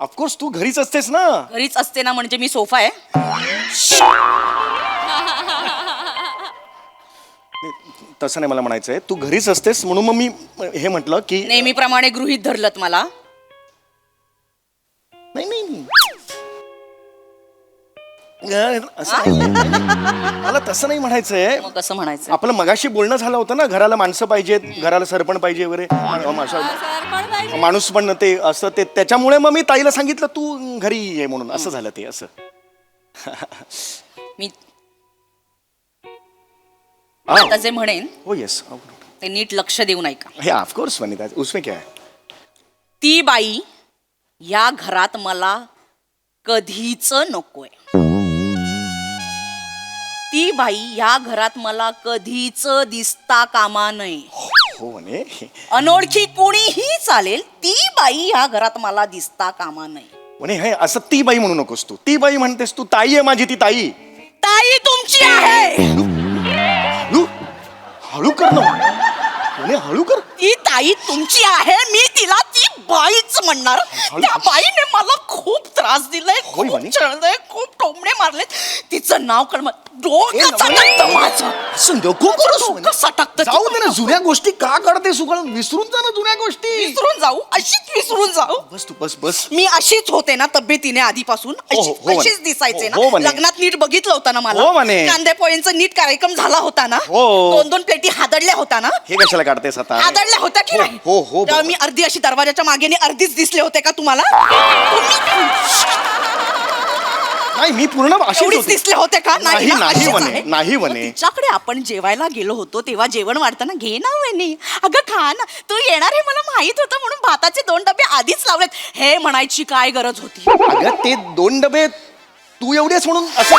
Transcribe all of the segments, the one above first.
Of course तू घरीच असतेस ना. घरीच असते ना म्हणजे मी सोफा आहे. तसं नाही मला म्हणायचंय, तू घरीच असतेस म्हणून मग मी हे म्हटलं की नेहमीप्रमाणे गृहीत धरलत मला. नाही नाही असं नाही. मला तसं नाही म्हणायचंय. मग कसं म्हणायचं? आपलं मगाशी बोलणं झालं होतं ना, घराला माणसं पाहिजेत, घराला सरपण पाहिजे वगैरे. माणूस पण ते असं ते त्याच्यामुळे मग मी ताईला सांगितलं तू घरी ये म्हणून. असं झालं ते असं. मी आता जे म्हणेन हो येस ते नीट लक्ष देऊन ऐका. हे ऑफकोर्स वनिता, उसमें क्या है. ती बाई या घरात मला कधीच नकोय. ती बाई या घरात मला कधीच दिसता कामा नये. हो म्हणे. अनोळखी कोणीही चालेल, ती बाई या घरात मला दिसता कामा नये. म्हणे हे असं ती बाई म्हणू नकोस तू. ती बाई म्हणतेस तू. ताई आहे माझी ती ताई. ताई तुमची आहे. हळू हळू कर ना म्हणे, हळू कर. ती ताई तुमची आहे. मी तिला ती बाईच म्हणणार. त्या बाईने मला खूप त्रास दिलाय, होय खूप म्हणे. छळलंय, खूप टोमणे मारले. तिचं नाव कळ डोकं सटकतं माझं. असं नको करूस म्हणे. डोकं सटकतं. जाऊ दे ना, जुन्या गोष्टी का काढते सुगळ. विसरून जा ना जुन्या गोष्टी. विसरून जाऊ, अशीच विसरून जाऊ. बस तू बस बस. मी अशीच होते ना तब्येतीने आधीपासून. हो, हो, म्हणे. अशीच दिसायचे हो, ना. म्हणे. लग्नात नीट बघितलं होतं ना मला. हो, म्हणे. कांदे पोळ्यांचा नीट कार्यक्रम झाला होता ना. हो. 2-2 प्लेटी हादडल्या होता ना. हे कशाला काढतेस आता. हादडल्या होत्या की हो, नाही? हो, हो, तेव्हा बरोबर. मी अर्धी अशी दरवाजाच्या मागेने अर्धीच दिसले होते का तुम्हाला? नाही मी पूर्ण अशीच एवढीच होते. दिसले होते का? नाही, ना, नाही अशीच म्हणे, आहे. नाही मग म्हणे. तिच्याकडे आपण जेवायला गेलो होतो तेव्हा जेवण वाढताना घे ना म्हणे. अगं खा ना, तू येणार हे मला माहित होतं म्हणून भाताचे 2 डबे आधीच लावलेत. हे म्हणायची काय गरज होती? अगं ते 2 डबे तू एवढेच म्हणून असं.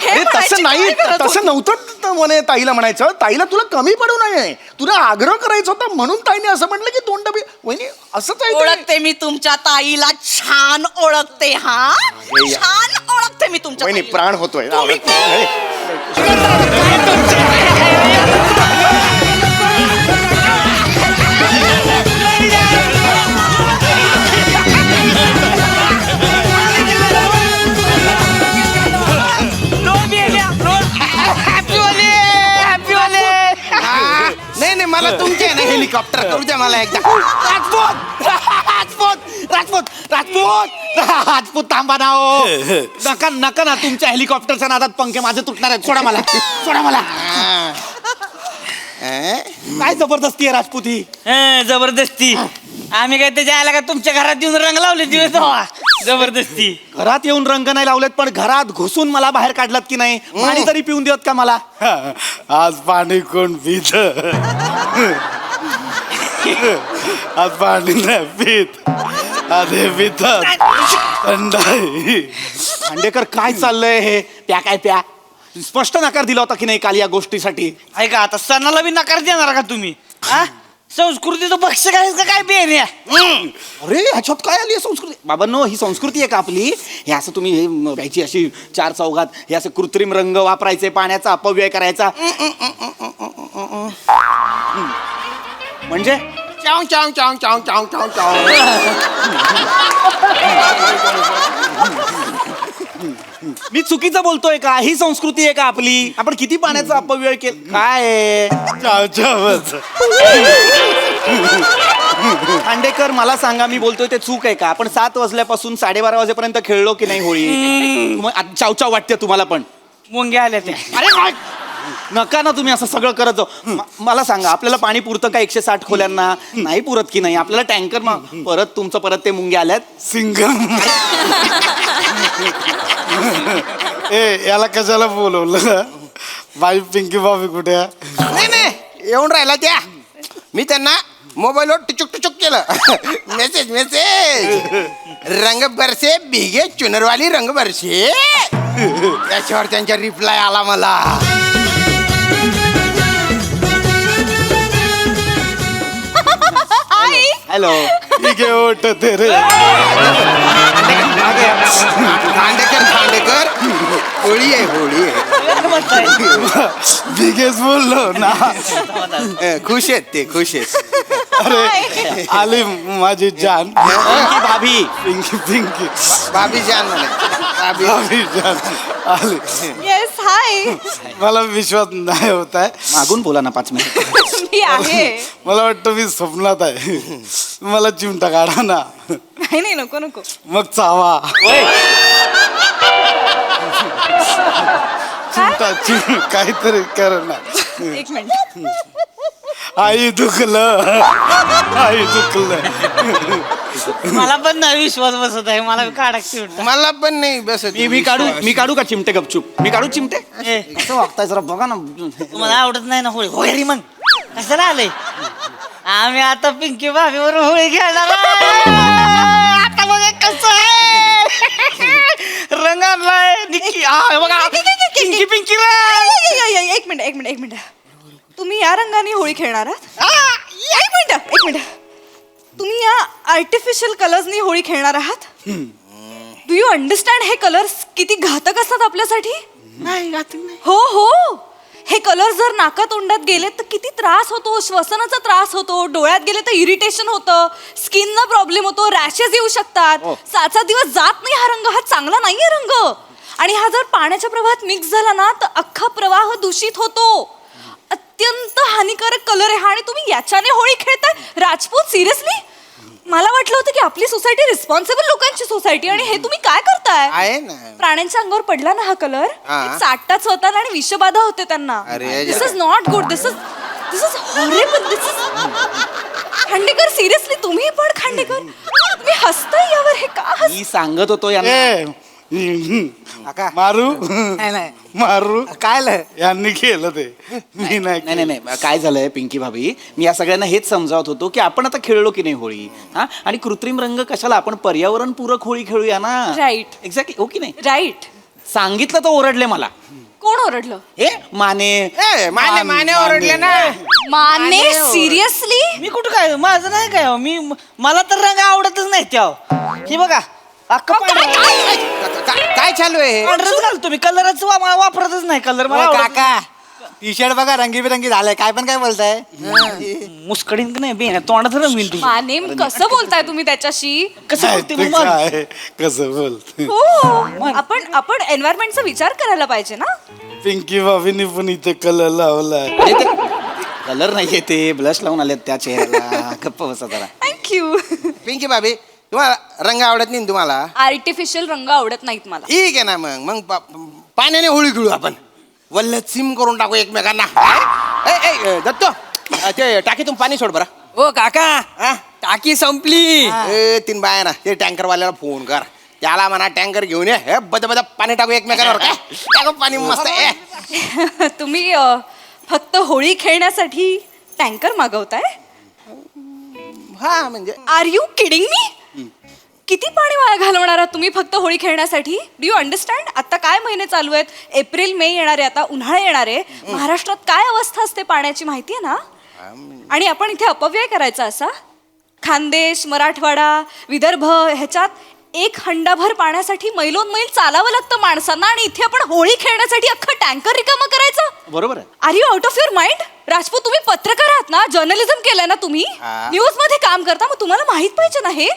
हे अरे म्हणायची तसं नाही, काय गरज तसं होती? नव्हतं म्हणे ताईला म्हणायचं. ताईला तुला कमी पडू नये, तुला आग्रह करायचा होता म्हणून ताईने असं म्हटलं की 2 डबे. वहिनी असंच आहे ते. ओळखते मी तुमच्या ताईला, छान ओळखते. हा छान ओळखते मी तुमच्या वहिनी ताईला. प्राण होतोय. नाही नाही, मला तुमचे आहे ना हेलिकॉप्टर करू द्या मला एकदा. राजपूत राजपूत राजपूत राजपूत राजपूत थांबा ना हो. नका नका ना, तुमच्या हेलिकॉप्टरच्या नादात पंखे माझे तुटणार आहेत. सोडा मला, सोडा मला. काय जबरदस्ती आहे राजपूत ही. जबरदस्ती. आम्ही काय त्याच्या आला का तुमच्या घरात येऊन रंग लावले दिवस जबरदस्ती. घरात येऊन रंग नाही लावलेत, पण घरात घुसून मला बाहेर काढलात की नाही? पाणी तरी पिऊन देत का मला? आज पाणी कोण पित. आज पाणी नाही पित. आधे पितात थंडाई. खांडेकर काय चाललंय हे? प्या काय प्या. स्पष्ट नकार दिला होता की नाही काल या गोष्टीसाठी? ऐका आता सणाला बी नकार देणार का तुम्ही? हा? संस्कृतीचं पक्ष काय का काय बेन या? अरे ह्याच्यात काय आली आहे संस्कृती? बाबांनो, ही संस्कृती आहे का आपली? हे असं तुम्ही हे प्यायची अशी 4 चौघात हे असं कृत्रिम रंग वापरायचे, पाण्याचा अपव्यय करायचा. म्हणजे चाव चाव चाव चाव चाव चाव चाव. मी चुकीचं बोलतोय का? ही संस्कृती आहे का आपली? आपण किती पाण्याचा अपव्यय केला? काय आहे? चावचावच. खांडेकर मला सांगा, मी बोलतोय ते चूक आहे का? आपण 7 वाजल्यापासून 12:30 वाजेपर्यंत खेळलो की नाही होळी? मग आता चावचाव वाटते तुम्हाला पण? मुंग्या आल्या त्या. अरे काय? नका ना तुम्ही असं सगळं करत जाऊ. मला सांगा, आपल्याला पाणी पुरतं का 160 खोल्यांना? नाही पुरत की नाही? आपल्याला टँकर परत तुमचं परत ते मुंग्या आल्यात. सिंगम. याला कशाला बोलवलं? बाई पिंकी बाबी कुठे आहे? नाही नाही, येऊन राहिला त्या. मी त्यांना मोबाईलवर टुचुक टुचुक केलं. Message message. रंग बरसे भिगे चुनरवाली रंग बरसे. त्याच्यावर त्यांचा रिप्लाय आला मला. हॅलो. ठीक आहे ओट तेरे. खांडेकर होळी आहे होळी आहे बिगेच बोललो ना. खुश आहेत ते खुश आहेत. अरे आली माझी जान भाभी पिंकी पिंकी भाभी जान म्हणे भाभी माझी जान आली. येस हाय मला विश्वास नाही होत आहे. मागून बोला ना 5 मिनिट. मी आहे. मला वाटतं मी स्वप्नात आहे. मला चिमटा काढा ना. नाही नाही नको नको. मग चावा चिमटा काहीतरी कर ना. एक मिनिट. आई दुखलं आई दुखलं. मला पण नाही विश्वास बसत आहे मला काढायची वाटतं. मला पण नाही बसत मी काढू का चिमटे गपचूप मी काढू चिमटे. ए, कसं वागताय जरा बघा ना. तुम्हाला आवडत नाही ना होळी होळी मग कसं आलंय आम्ही आता पिंकी भाभीवर होळी खेळणार आहे. आता बघा कसं आहे रंग आणलाय निक्की हा बघा पिंकी पिंकी एक मिनिट. तुम्ही या रंगाने होळी खेळणार आहात? एक मिनिट. तुम्ही या आर्टिफिशियल कलर्सनी होळी खेळणार आहात? डू यू अंडरस्टँड हे कलर्स किती घातक असतात आपल्यासाठी? नाही घातक नाही. हो हे कलर जर नाका तोंडात गेले तर किती त्रास होतो. श्वसनाचा त्रास होतो. डोळ्यात गेले तर इरिटेशन होतं. स्किनला प्रॉब्लेम होतो. रॅशेस येऊ शकतात. 6 दिवस जात नाही हा रंग. हा चांगला नाहीये रंग. आणि हा जर पाण्याच्या प्रवाहात मिक्स झाला ना तर अख्खा प्रवाह दूषित होतो. अत्यंत हानिकारक कलर आहे हा. आणि तुम्ही याच्याने होळी खेळताय राजपूत? सिरियसली मला वाटलं होतं की आपली सोसायटी रिस्पॉन्सिबल लोकांची सोसायटी आणि हे तुम्ही काय करताय? आहे ना प्राण्यांच्या अंगावर पडला ना हा कलर चाटतात स्वतःला आणि विषबाधा होते त्यांना. अरे, this is not good. This is horrible. This is Khandekar seriously तुम्ही पण खांडेकर तुम्ही हसताय यावर. हे का मी सांगत होतो यांना. ए मारू मारू काय यांनी केलं ते मी नाही नाही नाही नाही काय झालंय पिंकी भाभी मी या सगळ्यांना हेच समजावत होतो की आपण आता खेळलो की नाही होळी हा आणि कृत्रिम रंग कशाला आपण पर्यावरण पूरक होळी खेळूया ना. राईट एक्झॅक्टली हो की नाही. राईट. सांगितलं तर ओरडले मला. कोण ओरडलं? हे माने माने ओरडले ना. माने सिरियसली? मी कुठं काय माझं नाही काय मी मला तर रंग आवडतच नाही त्या हे बघा अख्खा काय चालू आहे पांढरच घालतो मी कलरच वापरतच नाही कलर मला काका टी शर्ट बघा रंगीबिरंगी झालंय काय पण काय बोलताय. मुस्कडीन नाही बे तोंडात रंगवीन तुझी माने कसं बोलताय तुम्ही त्याच्याशी? कसं बोलते मग मला? काय कसं बोलते. हो आपण एन्व्हायरमेंटचा विचार करायला पाहिजे ना. पिंकी बाबीनी पण इथे कलर लावलाय. कलर नाहीये ते ब्लश लावून आले त्या चेहऱ्याला. गप्प बसा जरा. थँक्यू. पिंकी भाभी तुम्हाला रंग आवडत नाही तुम्हाला? आर्टिफिशियल रंग आवडत नाहीत मला. ठीक आहे ना मग पाण्याने होळी खेळू आपण. वल्लत सिम करून टाकू एकमेकांना. दत्तो ते टाकीतून पाणी सोड बरं. ओ काका टाकी संपली. 3 बाया ना ते टँकर वाल्याला फोन कर. त्याला म्हणा टँकर घेऊन ये. हे बद पाणी टाकू एकमेकांवर. काय टाकू पाणी मस्त आहे. तुम्ही फक्त होळी खेळण्यासाठी टँकर मागवताय? हा म्हणजे आर यू किडिंग मी? किती पाणी वाया घालवणार आहात तुम्ही फक्त होळी खेळण्यासाठी? Do you understand? आता काय महिने चालू आहेत? एप्रिल मे येणार आहे. आता उन्हाळा येणार आहे. महाराष्ट्रात काय अवस्था असते पाण्याची माहिती आहे ना. आणि आपण इथे अपव्यय करायचा असा? खानदेश मराठवाडा विदर्भ ह्याच्यात 1 हंडाभर पाण्यासाठी मैलोनमैल चालावं लागतं माणसांना आणि इथे आपण होळी खेळण्यासाठी अख्खं टँकर रिकामं करायचं? बरोबर आहे. Are you out of your mind? Rajput तुम्ही पत्रकार आहात ना. जर्नलिझम केलंय ना तुम्ही. न्यूज मध्ये काम करता. मग तुम्हाला माहित पाहिजे ना हे.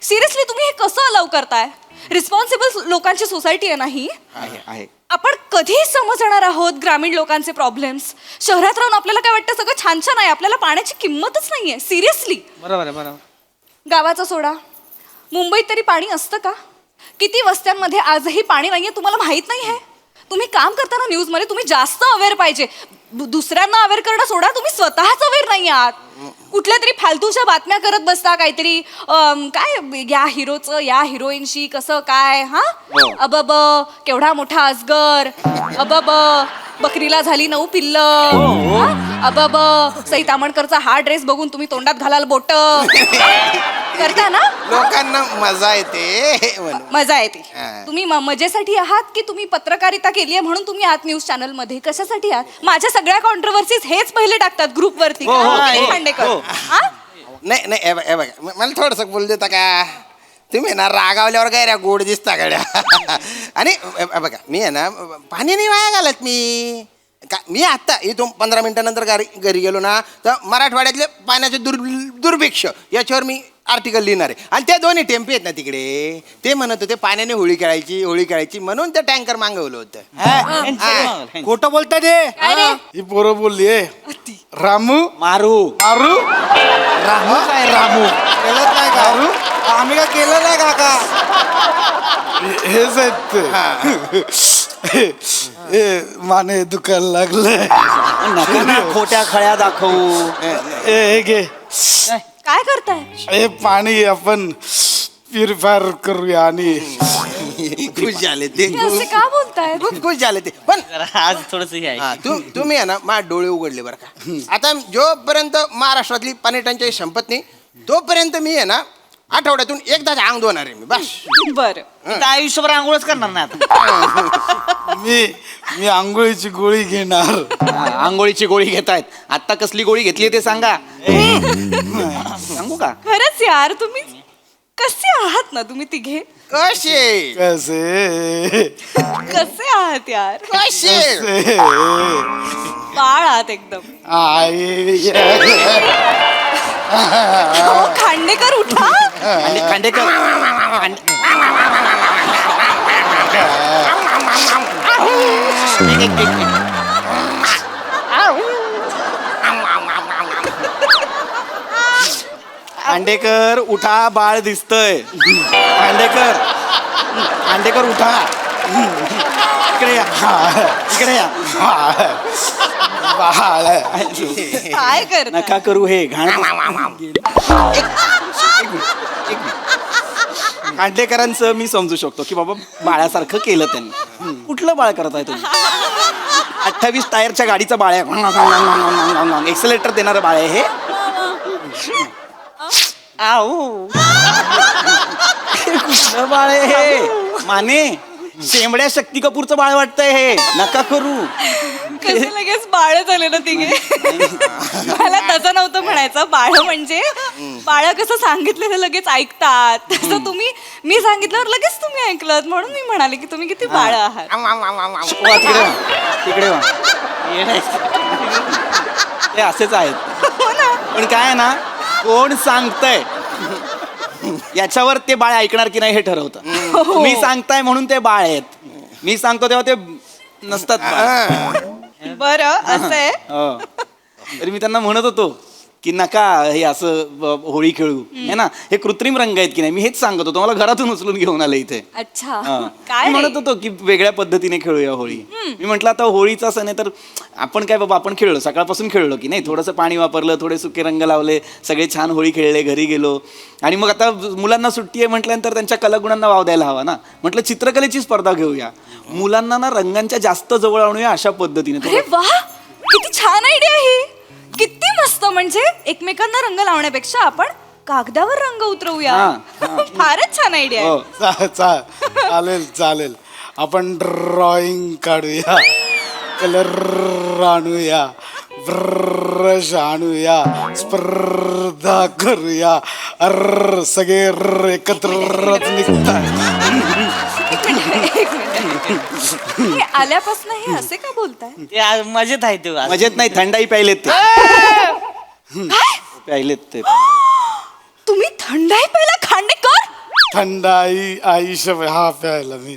सिरियसली तुम्ही हे कसं अलाव करताय? रिस्पॉन्सिबल लोकांची सोसायटी आहे ना ही. आहे आपण कधी समजणार आहोत ग्रामीण लोकांचे प्रॉब्लेम्स? शहरात राहून आपल्याला काय वाटतं सगळं छान छान आहे. आपल्याला पाण्याची किंमतच नाहीये. सिरियसली बरोबर आहे बरोबर. गावाचा सोडा मुंबईत तरी पाणी असतं का? किती वस्त्यांमध्ये आजही पाणी नाहीये तुम्हाला माहित नाही आहे? तुम्ही काम करताना न्यूज मध्ये तुम्ही जास्त अवेअर पाहिजे. दुसऱ्यांना अवेअर करणं सोडा तुम्ही स्वतःच अवेअर नाही आहात. कुठल्या तरी फालतूच्या बातम्या करत बसता काहीतरी काय या हिरोचं या हिरोईनशी कसं काय. हा अबब केवढा मोठा अजगर. अबब बकरीला झाली 9 पिल्लं. अबब सई तामणकरचा हा ड्रेस बघून तुम्ही तोंडात घालाल बोट करता ना. लोकांना मजा येते म्हणून. मजा येते. हा. तुम्ही मजेसाठी आहात की तुम्ही पत्रकारिता केली आहे म्हणून तुम्ही आहात न्यूज चॅनल मध्ये? कशासाठी आहात? माझ्या सगळ्या कॉन्ट्रोवर्सीज हेच पहिले टाकतात ग्रुप वरती. खांडेकर नाही हे बघा मला थोडस बोल देता का. तुम्ही ना रागावल्यावर काय रे गोड दिसता गड्या. आणि बघा मी आहे ना पाणी नाही वाया घालत मी आत्ता इथून 15 मिनिटानंतर घरी गेलो ना तर मराठवाड्यातले पाण्याचे दुर्भिक्ष याच्यावर मी आर्टिकल लिहिणार आहे. आणि त्या दोन्ही टेम्पे आहेत ना तिकडे ते म्हणत होते पाण्याने होळी खेळायची म्हणून ते टँकर मागवलं होतं. खोटं बोलताय रे ही पोरं बोलली रामू मारू मारू रामू काय रामू केलं नाही का आम्ही काय केलं नाही काका. हेच आहेत हे माने दुखायला लागलंय. नका ना खोट्या खळ्या दाखवू. हे घे काय करताय? हे पाणी आपण प्युरिफायर करूया आणि खुश झाले ते हे असे का बोलताय? खूप खुश झाले ते. पण आज थोडस हे आहे. हा, तुम्ही आहे ना माझे डोळे उघडले बरं का. आता जोपर्यंत महाराष्ट्रातली पाणी टंचाई संपत नाही तोपर्यंत मी आहे ना आठवड्यातून एकदाच अंग धुणार आहे मी बस. बरं. इथं आयुष्यभर आंघोळच करणार नाही आता. मी आंघोळीची गोळी घेणार. आंघोळीची गोळी घेतायत. आता कसली गोळी घेतली ते सांगा. सांगू का? खरंच यार तुम्ही कसे आहात ना तुम्ही तिघे? कसे कसे आहात यार? कसे बाळ आहात एकदम. अहो, खांडेकर उठा. खांडेकर खांडेकर उठा, बाळ दिसतंय. खांडेकर उठा. इकडे या. काय करताय? नका करू हे घाण. खांडेकरांचं मी समजू शकतो की बाबा बाळासारखं केलं त्यांनी. कुठलं बाळ करताय तुम्ही? 28 टायरच्या गाडीचं बाळ आहे. एक्सेलेटर देणारं बाळ आहे हे. आऊ कुठलं बाळ आहे हे? माने शेंबड्या शक्ती कपूरचं बाळ वाटतंय हे. नका करू. कसे लगेच बाळ झाले ना तिघे? मला तसं नव्हतं म्हणायचं. बाळ म्हणजे बाळ कसं सांगितलेलं लगेच ऐकतात तसं तुम्ही मी सांगितल्यावर लगेच तुम्ही ऐकलत म्हणून मी म्हणाले की तुम्ही किती बाळ आहात. वा, तिकडे वा. ते असेच आहेत. हो ना. पण काय आहे ना कोण सांगतंय याच्यावर ते बाळ ऐकणार की नाही हे ठरवतं. मी सांगताय म्हणून ते बाळ आहेत. मी सांगतो तेव्हा ते नसतात बाळ. बरं असं आहे. हो. तरी मी त्यांना म्हणत होतो की नका हे असं होळी खेळू है ना. हे कृत्रिम रंग आहेत की नाही मी हेच सांगत होतो. मला घरातून उचलून घेऊन आलं इथे. अच्छा हा. काय मी रे? म्हणत होतो की वेगळ्या पद्धतीने खेळूया होळी. मी म्हटलं आता होळीचा सण आहे तर आपण काय बाबा आपण खेळलो सकाळपासून खेळलो की नाही. थोडंसं पाणी वापरलं, थोडे सुके रंग लावले, सगळे छान होळी खेळले, घरी गेलो. आणि मग आता मुलांना सुट्टी आहे म्हटल्यानंतर त्यांच्या कलागुणांना वाव द्यायला हवा ना. म्हटलं चित्रकलेची स्पर्धा घेऊया. मुलांना ना रंगांच्या जास्त जवळ आणूया अशा पद्धतीने. अरे वा किती छान आयडिया ही. किती मस्त. म्हणजे एकमेकांना रंग लावण्यापेक्षा आपण कागदावर रंग उतरवूया. फारच छान आयडिया आहे. हो. चालेल आपण ड्रॉइंग काढूया, कलर आणूया, ब्रश आणूया, स्पर्धा करूया. सगळे एकत्रच निघतात. एक मिनिट. हे आल्यापासून हे असे का बोलताय? ते आज मजेत आहे ते आज. मजेत नाही थंडाई प्यायलेत ते. प्यायलेत ते. तुम्ही थंडाई प्यायला खांडेकर? थंडाई आयुष्य हा प्यायला मी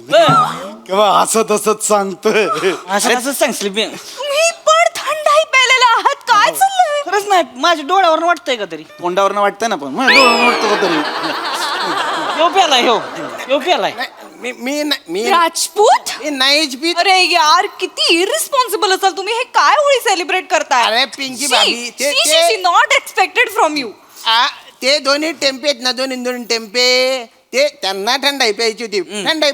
किंवा हसत सांगतोय. असं सांगशील मी. तुम्ही पण थंडाई प्यायलेला आहात? काय चाललंय? खरंच नाही माझ्या डोळ्यावर वाटतंय का तरी. तोंडावरनं वाटतंय ना पण माझ्या डोळ्यावरनं वाटतं का तरी. ह्यो प्यालाय. मी राजपूत? नाहीच पीत. अरे यार किती इरिस्पॉन्सिबल असाल तुम्ही. हे काय होळी सेलिब्रेट करताय? अरे पिंकी भाभी ते नॉट एक्सपेक्टेड फ्रॉम यू. ते दोन्ही टेम्पे आहेत ना दोन टेम्पे ते त्यांना थंडाई प्यायची होती. थंडाई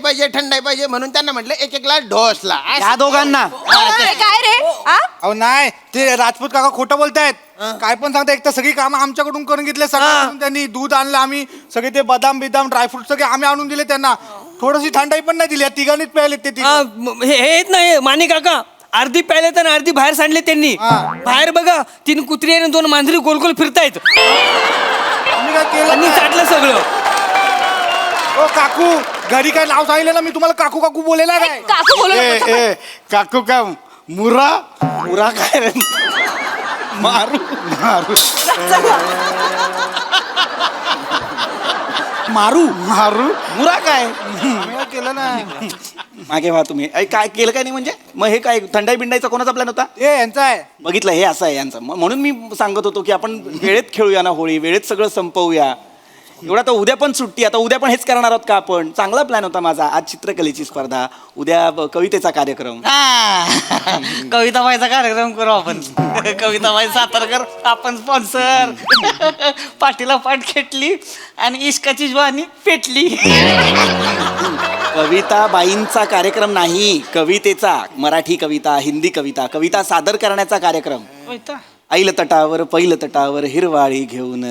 पाहिजे म्हणून त्यांना म्हटलं एक ग्लास ढोसला. या दोघांना काय रे? आ? अहो नाही ते राजपूत काका खोटं बोलतायत. काय पण सांगता. एक तर सगळी कामं आमच्याकडून करून घेतले. सगळं त्यांनी दूध आणलं आम्ही सगळे ते बदाम ड्रायफ्रूट सगळे आम्ही आणून दिले त्यांना. थोडीशी थंडाई पण नाही दिली. या तिघांनीच प्यायले ते तिघं. हे नाही माने काका अर्धी प्यायले तर अर्धी बाहेर सांडले त्यांनी. बाहेर बघा 3 कुत्री आणि 2 मांजरी गोल गोल फिरतायत. आम्ही काय केलं त्यांनी नाही. चाटलं सगळं. ओ काकू घरी काय नाव सांगितलं मी तुम्हाला काकू काकू बोलेला काय काकू बोलू ए नको. ए काकू का मुरा मुरा काय रे मारू मारू मारू मारू मुरा काय मी केलं ना मागे व्हा तुम्ही काय केलं काय नाही म्हणजे मग हे काय थंडाई बिंडाईचा कोणाचा प्लॅन होता ए यांचा आहे बघितलं हे असं आहे यांचं म्हणून मी सांगत होतो की आपण वेळेत खेळूया ना होळी वेळेत सगळं संपवूया एवढा तर उद्या पण सुट्टी आता उद्या पण हेच करणार आहोत का आपण चांगला प्लॅन होता माझा आज चित्रकलेची स्पर्धा उद्या कवितेचा कार्यक्रम कविताबाईचा कार्यक्रम करू आपण कविताबाई सातारकर आपण स्पॉन्सर पाठीला पाठ खेटली आणि इश्काची ज्वानी पेटली कविताबाईंचा कार्यक्रम नाही कवितेचा मराठी कविता हिंदी कविता कविता सादर करण्याचा कार्यक्रम कविता ऐल तटावर पैल तटावर हिरवाळी घेऊन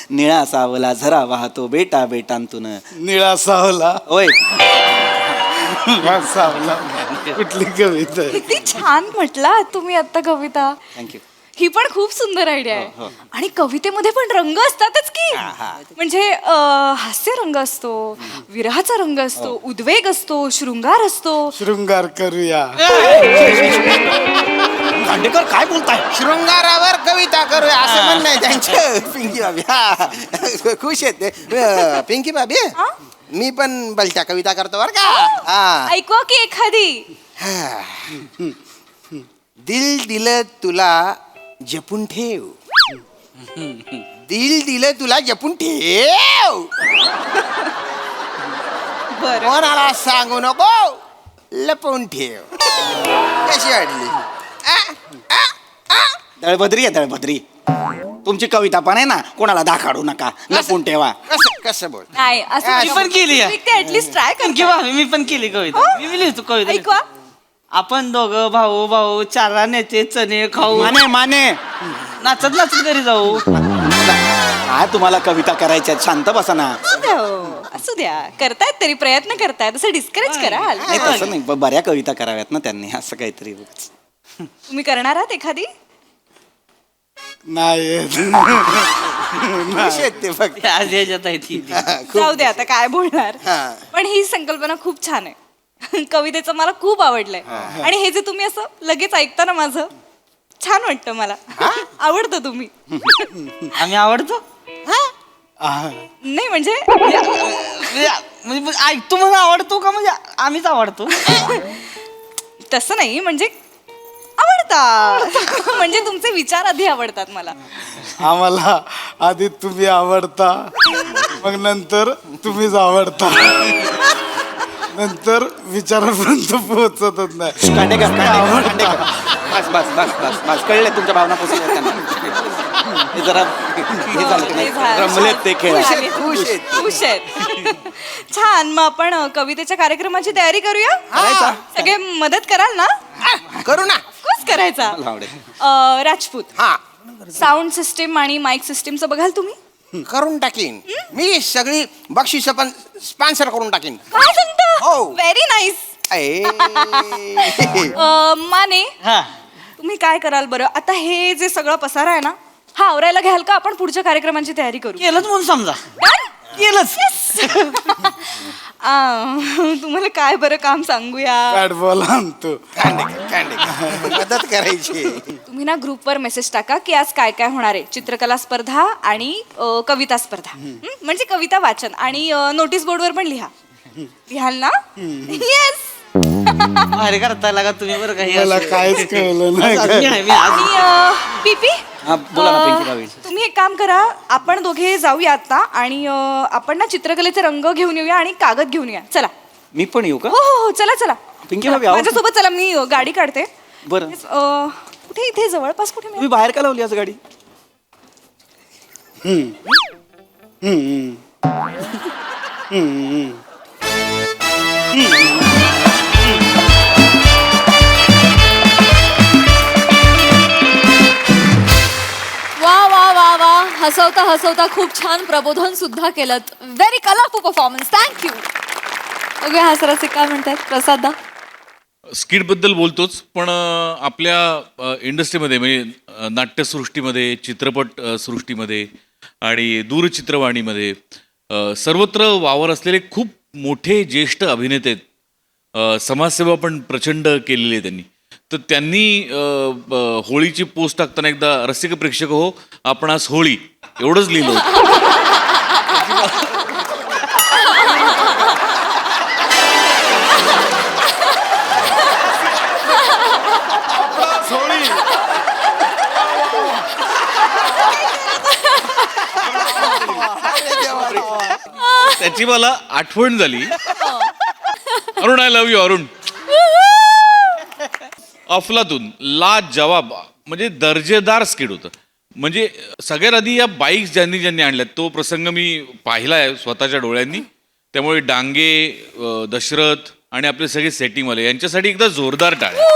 निळा सावला झरा वाहतो बेटा बेटांतून निळा सावला होय सावला कुठली कविता आहे? किती छान म्हटला तुम्ही आता कविता थँक्यू ही पण खूप सुंदर आयडिया आहे आणि कवितेमध्ये पण रंग असतातच की म्हणजे हास्य रंग असतो विरहाचा रंग असतो उद्वेग असतो शृंगार असतो शृंगार करूया खांडेकर काय बोलताय शृंगारावर कविता करूया असं म्हणणं आहे त्यांचं पिंकी भाभी हा खुश आहेत ते. पिंकी भाभी मी पण बलच्या कविता करतो बरं का हा ऐकवा की एखादी दिल दिलं तुला जपून ठेव दिल दिलं तुला जपून ठेव बरं कोणाला सांगू नको लपवून ठेव कशी वाटली दळभद्री आहे दळभद्री तुमची कविता पण आहे ना कोणाला दाखाडू नका लपून ठेवा कसं कसं बोल नाही असं मी पण केली आहे. ऍटलीस्ट ट्राय पिंकी कर भाभी मी पण केली कविता हो? मी लिहितो कविता ऐकवा आपण दोघं भाऊ भाऊ चार राण्याचे चणे खाऊ माने माने नाचत नाचत घरी जाऊ काय तुम्हाला कविता करायच्या शांत बसा ना असू द्या हो, असू द्या करतायत तरी प्रयत्न करतायत असं डिस्करेज कराल नाही तसं नाही बऱ्या कविता कराव्यात ना त्यांनी असं काहीतरी तुम्ही करणार आहात एखादी नाही खुश आहेत ते फक्त आज ह्याच्यात आहे ती जाऊ दे आता काय बोलणार हा. पण ही संकल्पना खूप छान आहे कवितेचं मला खूप आवडलंय आणि हे जे तुम्ही असं लगेच ऐकता ना माझं छान वाटतं मला आवडतं तुम्ही आम्ही आवडतो नाही म्हणजे म्हणजे ऐकतो म्हणून आवडतो का म्हणजे आम्हीच आवडतो तसं नाही म्हणजे आवडतात म्हणजे तुमचे विचार आधी आवडतात मला आम्हाला आधी तुम्ही आवडता मग नंतर तुम्हीच आवडता नंतर विचारापर्यंत पोहोचतच नाही खांडेकर खांडेकर बस बस बस बस बस कळले तुमच्या भावना पोचल्या त्यांना हे जरा हे झालं की नाही? रमलेत ते खेळ खुश आहेत, खुश आहेत छान मग आपण कवितेच्या कार्यक्रमाची तयारी करूया करायचा. सगळे मदत कराल ना करू ना कोच करायचा मला आवडेल. राजपूत हा साऊंड सिस्टीम आणि माईक सिस्टीमचं बघाल तुम्ही करून टाकीन मी सगळी बक्षिसं पण स्पॉन्सर करून टाकीन काय सांगता हो. व्हेरी नाईस ए. माने हा तुम्ही काय कराल बरं आता हे जे सगळं पसारा आहे ना हा आवरायला घ्याल का आपण पुढच्या कार्यक्रमांची तयारी करू केलंच म्हणून समजा Done? केलंच तुम्हाला काय बरं काम सांगूया बॅट बॉल आणतो खांडेकर मदत करायची तुम्ही ना ग्रुपवर मेसेज टाका की आज काय काय होणार आहे चित्रकला स्पर्धा आणि कविता स्पर्धा म्हणजे कविता वाचन आणि नोटीस बोर्डवर पण लिहाल ना येस भारी करताय लागा तुम्ही बरं काही मला काहीच कळलं नाही आणि पीपी हा बोला ना पिंकी भाभी तुम्ही एक काम करा आपण दोघे जाऊया आता आणि आपण ना चित्रकलेचे रंग घेऊन येऊया आणि कागद घेऊन येऊया चला मी पण येऊ का हो हो हो चला चला पिंकी भाभी आहो. माझ्यासोबत चला मी गाडी काढते बरं कुठे इथे जवळपास कुठे मिळेल? तुम्ही बाहेर का लावली आज गाडी वा वा वा वा हसवता हसवता खूप छान प्रबोधन सुद्धा केलं व्हेरी कलरफुल परफॉर्मन्स थँक्यू बघूया हा सराचे काय म्हणतात प्रसादा स्किटबद्दल बोलतोच पण आपल्या इंडस्ट्रीमध्ये म्हणजे नाट्यसृष्टीमध्ये चित्रपट सृष्टीमध्ये आणि दूरचित्रवाणीमध्ये सर्वत्र वावर असलेले खूप मोठे ज्येष्ठ अभिनेते आहेत. समाजसेवा पण प्रचंड केलेली आहे त्यांनी. तर त्यांनी होळीची पोस्ट टाकताना एकदा रसिक प्रेक्षक हो आपणास होळी एवढंच लिहिलं होतं. त्याची मला आठवण झाली. Arun I love you Arun. अफलातून ला जवाब म्हणजे दर्जेदार स्किट होतं. म्हणजे सगळ्यात आधी या बाईक्स ज्यांनी ज्यांनी आणल्यात तो प्रसंग मी पाहिला आहे स्वतःच्या डोळ्यांनी. त्यामुळे डांगे, दशरथ आणि आपले सगळे सेटिंगवाले यांच्यासाठी एकदा जोरदार टाळ्या.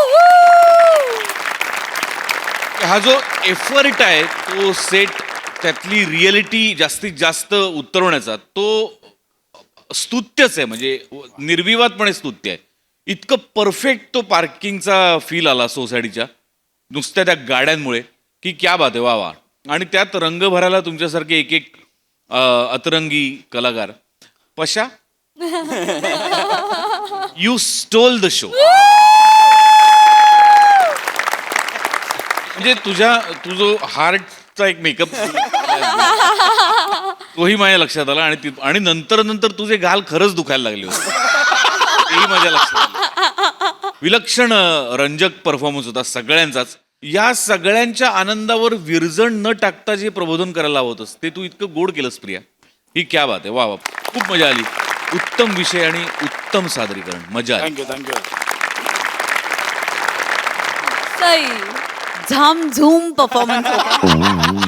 हा जो एफर्ट आहे तो सेट त्यातली रिअलिटी जास्तीत जास्त उतरवण्याचा तो स्तुत्यच आहे. म्हणजे निर्विवादपणे स्तुत्य आहे. इतकं परफेक्ट तो पार्किंगचा फील आला सोसायटीच्या नुसत्या त्या गाड्यांमुळे की क्या बात आहे. वा वा. आणि त्यात रंग भरायला तुमच्यासारखे एक एक अतरंगी कलाकार. पशा यू स्टोल द शो. म्हणजे तुझं हार्टचा एक मेकअप तोही माझ्या लक्षात आला. आणि नंतर तुझे गाल खरंच दुखायला लागले होते तेही माझ्या लक्षात आलं. विलक्षण रंजक परफॉर्मन्स होता सगळ्यांचाच. या सगळ्यांच्या आनंदावर विरजण न टाकता जे प्रबोधन करायला हवं होतंस ते तू इतकं गोड केलंस प्रिया. ही क्या बात आहे. वा वा. खूप मजा आली. उत्तम विषय आणि उत्तम सादरीकरण. मजा आली. थँक्यू. सई झामझूम परफॉर्मन्स होता.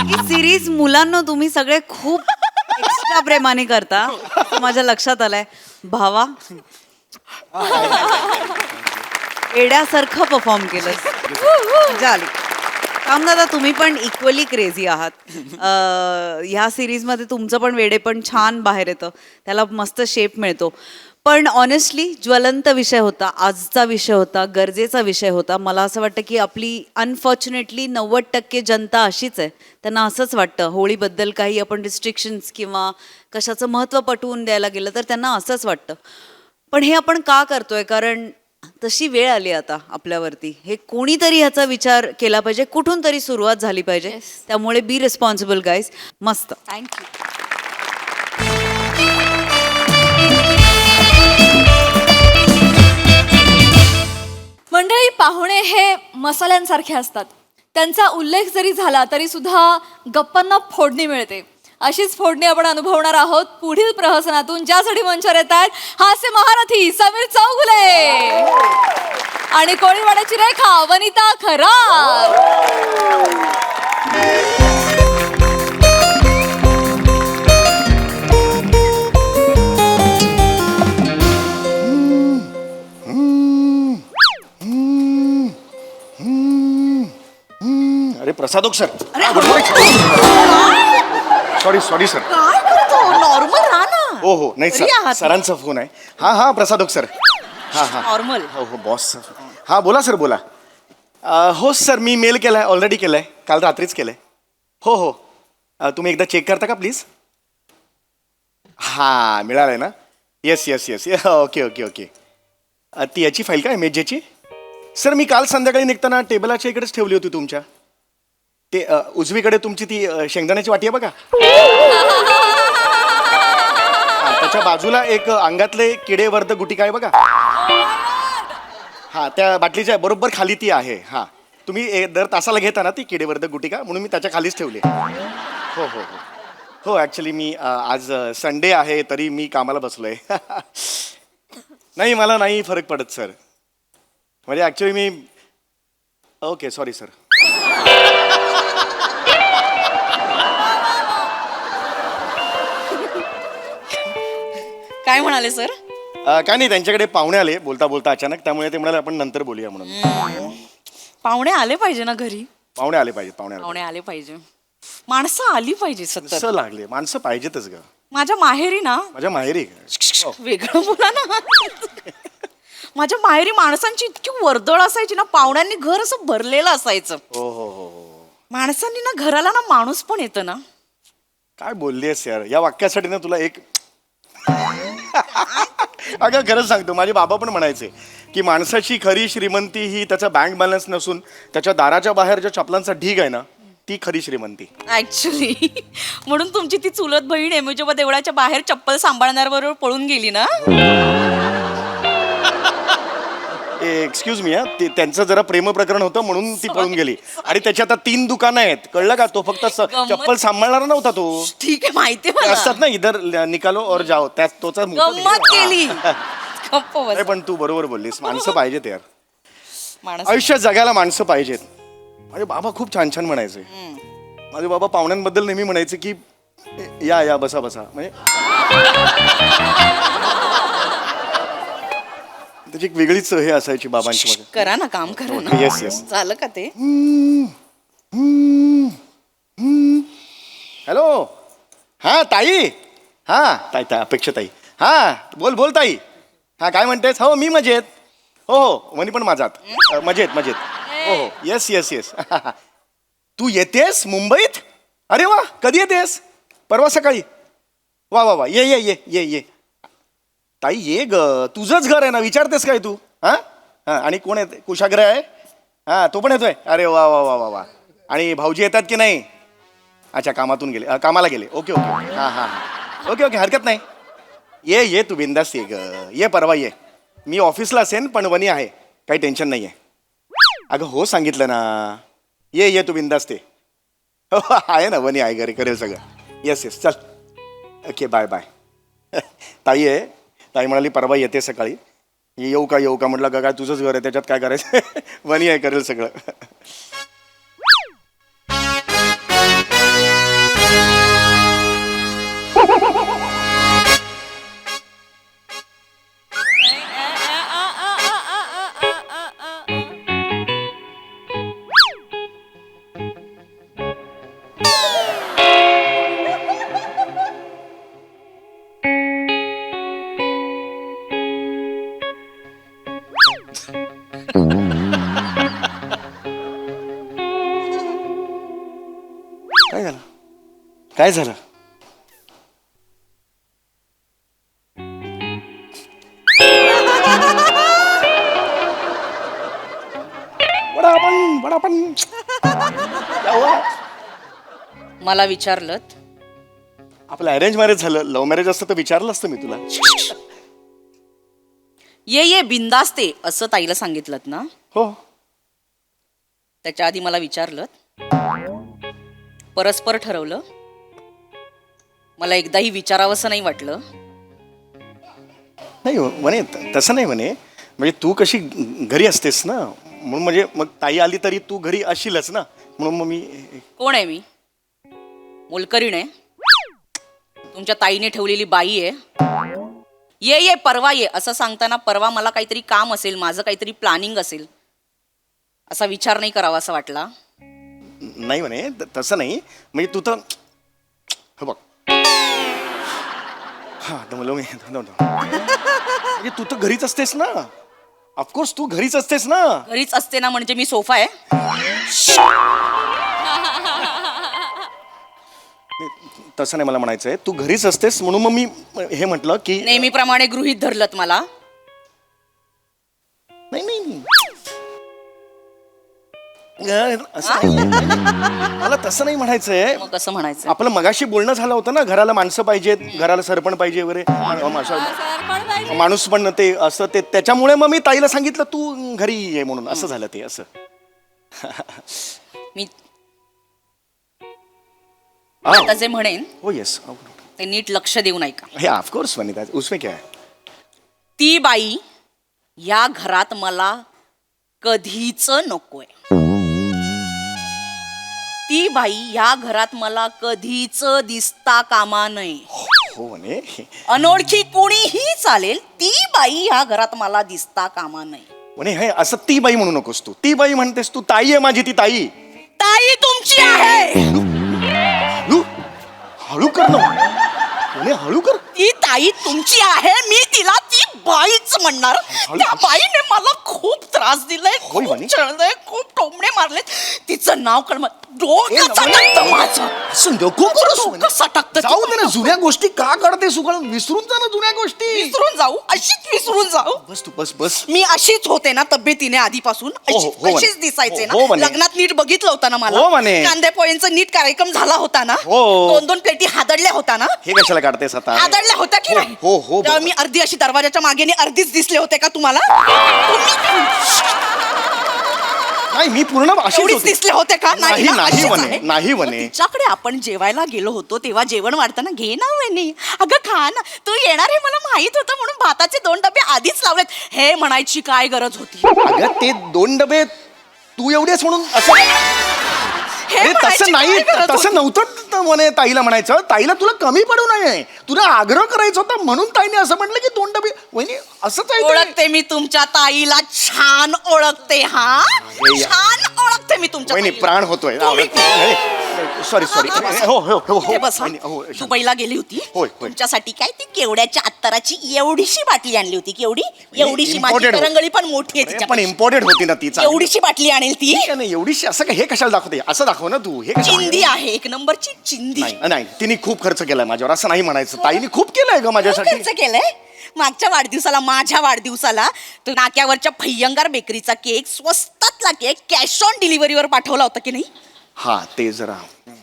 ही सिरीज मुलांना तुम्ही सगळे खूप एक्स्ट्रा प्रेमाने करता असं माझ्या लक्षात आलंय. भावा एड्यासारखं परफॉर्म केलं. मजा आली. दादा तुम्ही पण इक्वली क्रेझी आहात. ह्या सिरीजमध्ये तुमचं पण वेडे पण छान बाहेर येतं. त्याला मस्त शेप मिळतो. पण ऑनेस्टली ज्वलंत विषय होता. आजचा विषय होता. गरजेचा विषय होता. मला असं वाटतं की आपली अनफॉर्च्युनेटली 90% जनता अशीच आहे. त्यांना असंच वाटतं होळीबद्दल काही आपण रिस्ट्रिक्शन्स किंवा कशाचं महत्त्व पटवून द्यायला गेलं तर त्यांना असंच वाटतं. पण हे आपण का करतोय? कारण तशी वेळ आली आता आपल्यावरती. हे कोणीतरी ह्याचा विचार केला पाहिजे. कुठून तरी सुरुवात झाली पाहिजे. त्यामुळे बी रिस्पॉन्सिबल गाईज. मस्त. थँक्यू. मंडळी, पाहुणे हे मसाल्यांसारखे असतात. त्यांचा उल्लेख जरी झाला तरी सुद्धा गप्पांना फोडणी मिळते. अशीच फोडणी आपण अनुभवणार आहोत पुढील प्रहसनातून, ज्यासाठी मंचावर येत आहेत हास्य महारथी समीर चौगुले आणि कोळीवाड्याची रेखा वनिता खरात. अरे प्रसादोक सर. Sorry sir. काय करतो? नॉर्मल राहा ना. हो नाही सर, सरांचा फोन आहे. हा प्रसादोक सर. हा नॉर्मल. हो बॉस सर. हा बोला सर बोला. हो सर मी मेल केलाय ऑलरेडी केलाय. काल रात्रीच केलाय. हो तुम्ही एकदा चेक करता का प्लीज? हा मिळालंय ना. येस ओके ती याची फाईल काय मेजेची? सर मी काल संध्याकाळी निघताना टेबलाच्या इकडेच ठेवली होती तुमच्या. ते उजवीकडे तुमची ती शेंगदाण्याची वाटी आहे बघा. त्याच्या बाजूला एक अंगातले किडेवर्धक गुटिका आहे बघा. हा त्या बाटलीच्या बरोबर खाली ती आहे. हा तुम्ही दर तासाला घेता ना ती किडेवर्धक गुटिका, म्हणून मी त्याच्या खालीच ठेवली. हो ॲक्च्युली मी आज संडे आहे तरी मी कामाला बसलोय. नाही मला नाही फरक पडत सर. म्हणजे ॲक्च्युली मी ओके सॉरी सर. काय म्हणाले सर? काय नाही त्यांच्याकडे पाहुणे आले बोलता बोलता अचानक. त्यामुळे ते म्हणाले आपण नंतर बोलूया म्हणून. पाहुणे आले पाहिजे ना घरी. पाहुणे आले पाहिजे. पाहुणे आले पाहिजे. माणसं आली पाहिजे सतत. माणसं लागले. माणसं पाहिजेतच ग. माझ्या माहेरी ना. माझ्या माहेरी वेगळं बोला ना. माझ्या माहेरी माणसांची इतकी वर्दळ असायची ना. पाहुण्यांनी घर असं भरलेलं असायचं. हो माणसांनी ना घराला ना माणूस पण येतं ना. काय बोललीस यार. या वाक्यासाठी ना तुला एक अगं खरंच सांगतो, माझे बाबा पण म्हणायचे की माणसाची खरी श्रीमंती ही त्याचा बँक बॅलन्स नसून त्याच्या दाराच्या बाहेर ज्या चपलांचा ढीग आहे ना, ती खरी श्रीमंती. ऍक्च्युली म्हणून तुमची ती चुलत बहीण एमोजोबा देवळाच्या बाहेर चप्पल सांभाळणाऱ्याबरोबर पळून गेली ना. एक्सक्यूज मी, त्यांचं जरा प्रेम प्रकरण होतं म्हणून ती पळून गेली. आणि त्याची आता 3 दुकानं आहेत, कळलं का? तो फक्त चप्पल सांभाळणारा नव्हता तो. ठीक आहे, माहिती ते असतात ना, इधर निकालो और जाओ, त्या तोचा मोठा गंमत केली. गप्प बस. नाही, पण तू बरोबर बोललीस, माणसं पाहिजेत यार. माणूस आयुष्यात जगायला माणसं पाहिजेत. माझे बाबा खूप छान छान म्हणायचे. माझे बाबा पाहुण्यांबद्दल नेहमी म्हणायचे की या या बसा बसा, म्हणजे त्याची एक वेगळीच हे असायची बाबांची मध्ये. करा ना, काम करा ना. Yes yes. झालं का ते? हॅलो, हा ताई. हा ताई ताई अपेक्षा ताई. हा बोल बोल ताई. हा काय म्हणतेस? हो मी मजेत. हो हो, वनी पण माझात मजेत मजेत. हो हो, येस येस येस. तू येतेस मुंबईत? अरे वा, कधी येतेस? परवा सकाळी. वा वा वा, ये ये ये ये ये. ताई ये ग, तुझंच घर आहे ना, विचारतेस काय तू? हा हा, आणि कोण येते? कुशाग्रह आहे? हा, तो पण येतोय? अरे वा वा वा वा वा. आणि भाऊजी येतात की नाही? अच्छा, कामातून गेले, कामाला गेले. Okay okay. हां हां हां, ओके ओके, हरकत नाही. ये ये तू बिंदास ये ग, ये परवा ये. मी ऑफिसला असेन पण वनी आहे, काही टेन्शन नाही आहे. अगं हो सांगितलं ना, ये ये तू बिंदास ते. हो आहे ना, वनी आहे घरी, करेल सगळं. येस येस, चल. Okay bye bye. ताई आहे, ताई म्हणाली परवा येते सकाळी. येऊ का म्हटलं का काय तुझंच घर आहे, त्याच्यात काय करायचं. वनी आहे, करेल सगळं. काय झालं? काय झालं? वडापण. मला विचारलं, आपलं अरेंज मॅरेज झालं, लव्ह मॅरेज असतं तर विचारलं असतं मी तुला. ये ये बिंदास्ते असं ताईला सांगितलं ना. हो. त्याच्या आधी मला विचारलं, परस्पर ठरवलं, मला एकदाही विचारावंसं नाही वाटलं. नाही म्हणे, तसं नाही म्हणे, म्हणजे तू कशी घरी असतेस ना, म्हणून म्हणजे मग ताई आली तरी तू घरी असशीलच ना, म्हणून मग मी. कोण आहे मी? मोलकरीण आहे? तुमच्या ताईने ठेवलेली बाई आहे? ये ये परवा ये असं सांगताना परवा मला काहीतरी काम असेल, माझं काहीतरी प्लॅनिंग असेल, असा विचार नाही करावा असं वाटला. नाही म्हणे, तसं नाही, म्हणजे तू तर हो बघ. हा दमलो मी. म्हणजे तू तर घरीच असतेस ना, ऑफकोर्स तू घरीच असतेस ना. घरीच असते ना म्हणजे मी सोफा आहे? तसं नाही मला म्हणायचंय, तू घरीच असतेस म्हणून मग मी हे म्हटलं की नेहमीप्रमाणे गृहीत धरलत मला. नाही नाही असं नाही. मला तसं नाही म्हणायचंय. मग कसं म्हणायचं? आपलं मगाशी बोलणं झालं होतं ना, घराला माणसं पाहिजेत, घराला सरपण पाहिजे वगैरे, माणूस पण ते असं ते, त्याच्यामुळे मग मी ताईला सांगितलं तू घरी ये म्हणून, असं झालं ते. असं मी आता जे म्हणेन हो येस, ते नीट लक्ष देऊन ऐका. हे ऑफकोर्स वनिता, उसमें क्या है. ती बाई या घरात मला कधीच नकोय. ती बाई या घरात मला कधीच दिसता कामा नये. हो म्हणे. अनोळखी कोणीही चालेल, ती बाई या घरात मला दिसता कामा नये. म्हणे हे असं ती बाई म्हणू नकोस तू. ती बाई म्हणतेस तू, ताई आहे माझी, ती ताई. ताई तुमची आहे. हळू हळू कर ना म्हणे, हळू कर. ती ताई तुमची आहे, मी तिला ती बाईच म्हणणार. त्या बाईने मला खूप त्रास दिलाय, खूप छळलंय, खूप टोमणे मारलेत. तिचं नाव कळ डोकं सटकतं माझं नको करू सटकतं जाऊ दे ना जुन्या गोष्टी का काढते सुगळ विसरून जा ना जुन्या गोष्टी विसरून जाऊ अशीच विसरून जाऊ बस तू बस मी अशीच होते ना तब्येतीने आधीपासून हो, अशीच दिसायचे हो, ना म्हणे. लग्नात नीट बघितलं होतं ना हो, मला म्हणे. कांदे पोळ्यांचा नीट कार्यक्रम झाला होता ना हो. 2 प्लेटी हादडल्या होता ना हे कशाला काढतेस आता हादडल्या होत्या की नाही हो, हो, तेव्हा मी अर्धी अशी दरवाजाच्या मागेने अर्धीच दिसले होते का तुम्हाला नाही मी पूर्ण अशीच एवढीच होते. दिसले होते का नाही, ना, नाही अशीच म्हणे, आहे. नाही मग म्हणे. तिच्याकडे आपण जेवायला गेलो होतो तेव्हा जेवण वाढताना घे ना म्हणे अगं खा ना तू येणार हे मला माहित होतं म्हणून भाताचे 2 डबे आधीच लावलेत हे म्हणायची काय गरज होती अगं ते 2 डबे तू एवढेच म्हणून असं हे अरे म्हणायची तसं नाही काय गरज तसं होती? नव्हतं म्हणे ताईला म्हणायचं ताईला तुला कमी पडू नये तुला आग्रह करायचा होता म्हणून ताईने असं म्हटलं की 2 डबे वहिनी असंच आहे ते. ओळखते मी तुमच्या ताईला छान ओळखते हा छान ओळखते मी तुमच्या वहिनी ताईला. प्राण होतोय तुम्ही- सॉरी हो हो हो हो हे बस हा. वहिनी, हो, दुबईला गेली होती होय, होय. तुमच्यासाठी काय ती केवड्याच्या अत्तराची एवढीशी बाटली आणली होती केवढी एवढीशी माझी imported होती. करंगळी पण मोठी आहे अरे, तिच्या पण इम्पोर्टेड होती ना ती चांगली. एवढीशी बाटली आणेल ती ठीक आहे ना एवढीशी असं काय हे कशाला दाखवते असं दाखव ना तू हे कशाला? चिंदी आहे 1 नंबरची चिंदी नाही नाही तिने खूप खर्च केलाय माझ्यावर असं नाही म्हणायचं ताईने खूप केलंय ग माझ्यासाठी खर्च केलंय मागच्या वाढदिवसाला माझ्या वाढदिवसाला तो नाक्यावरच्या भयंकर बेकरीचा केक स्वस्तातला केक कॅश ऑन डिलिव्हरीवर पाठवला होता की नाही हा ते जरा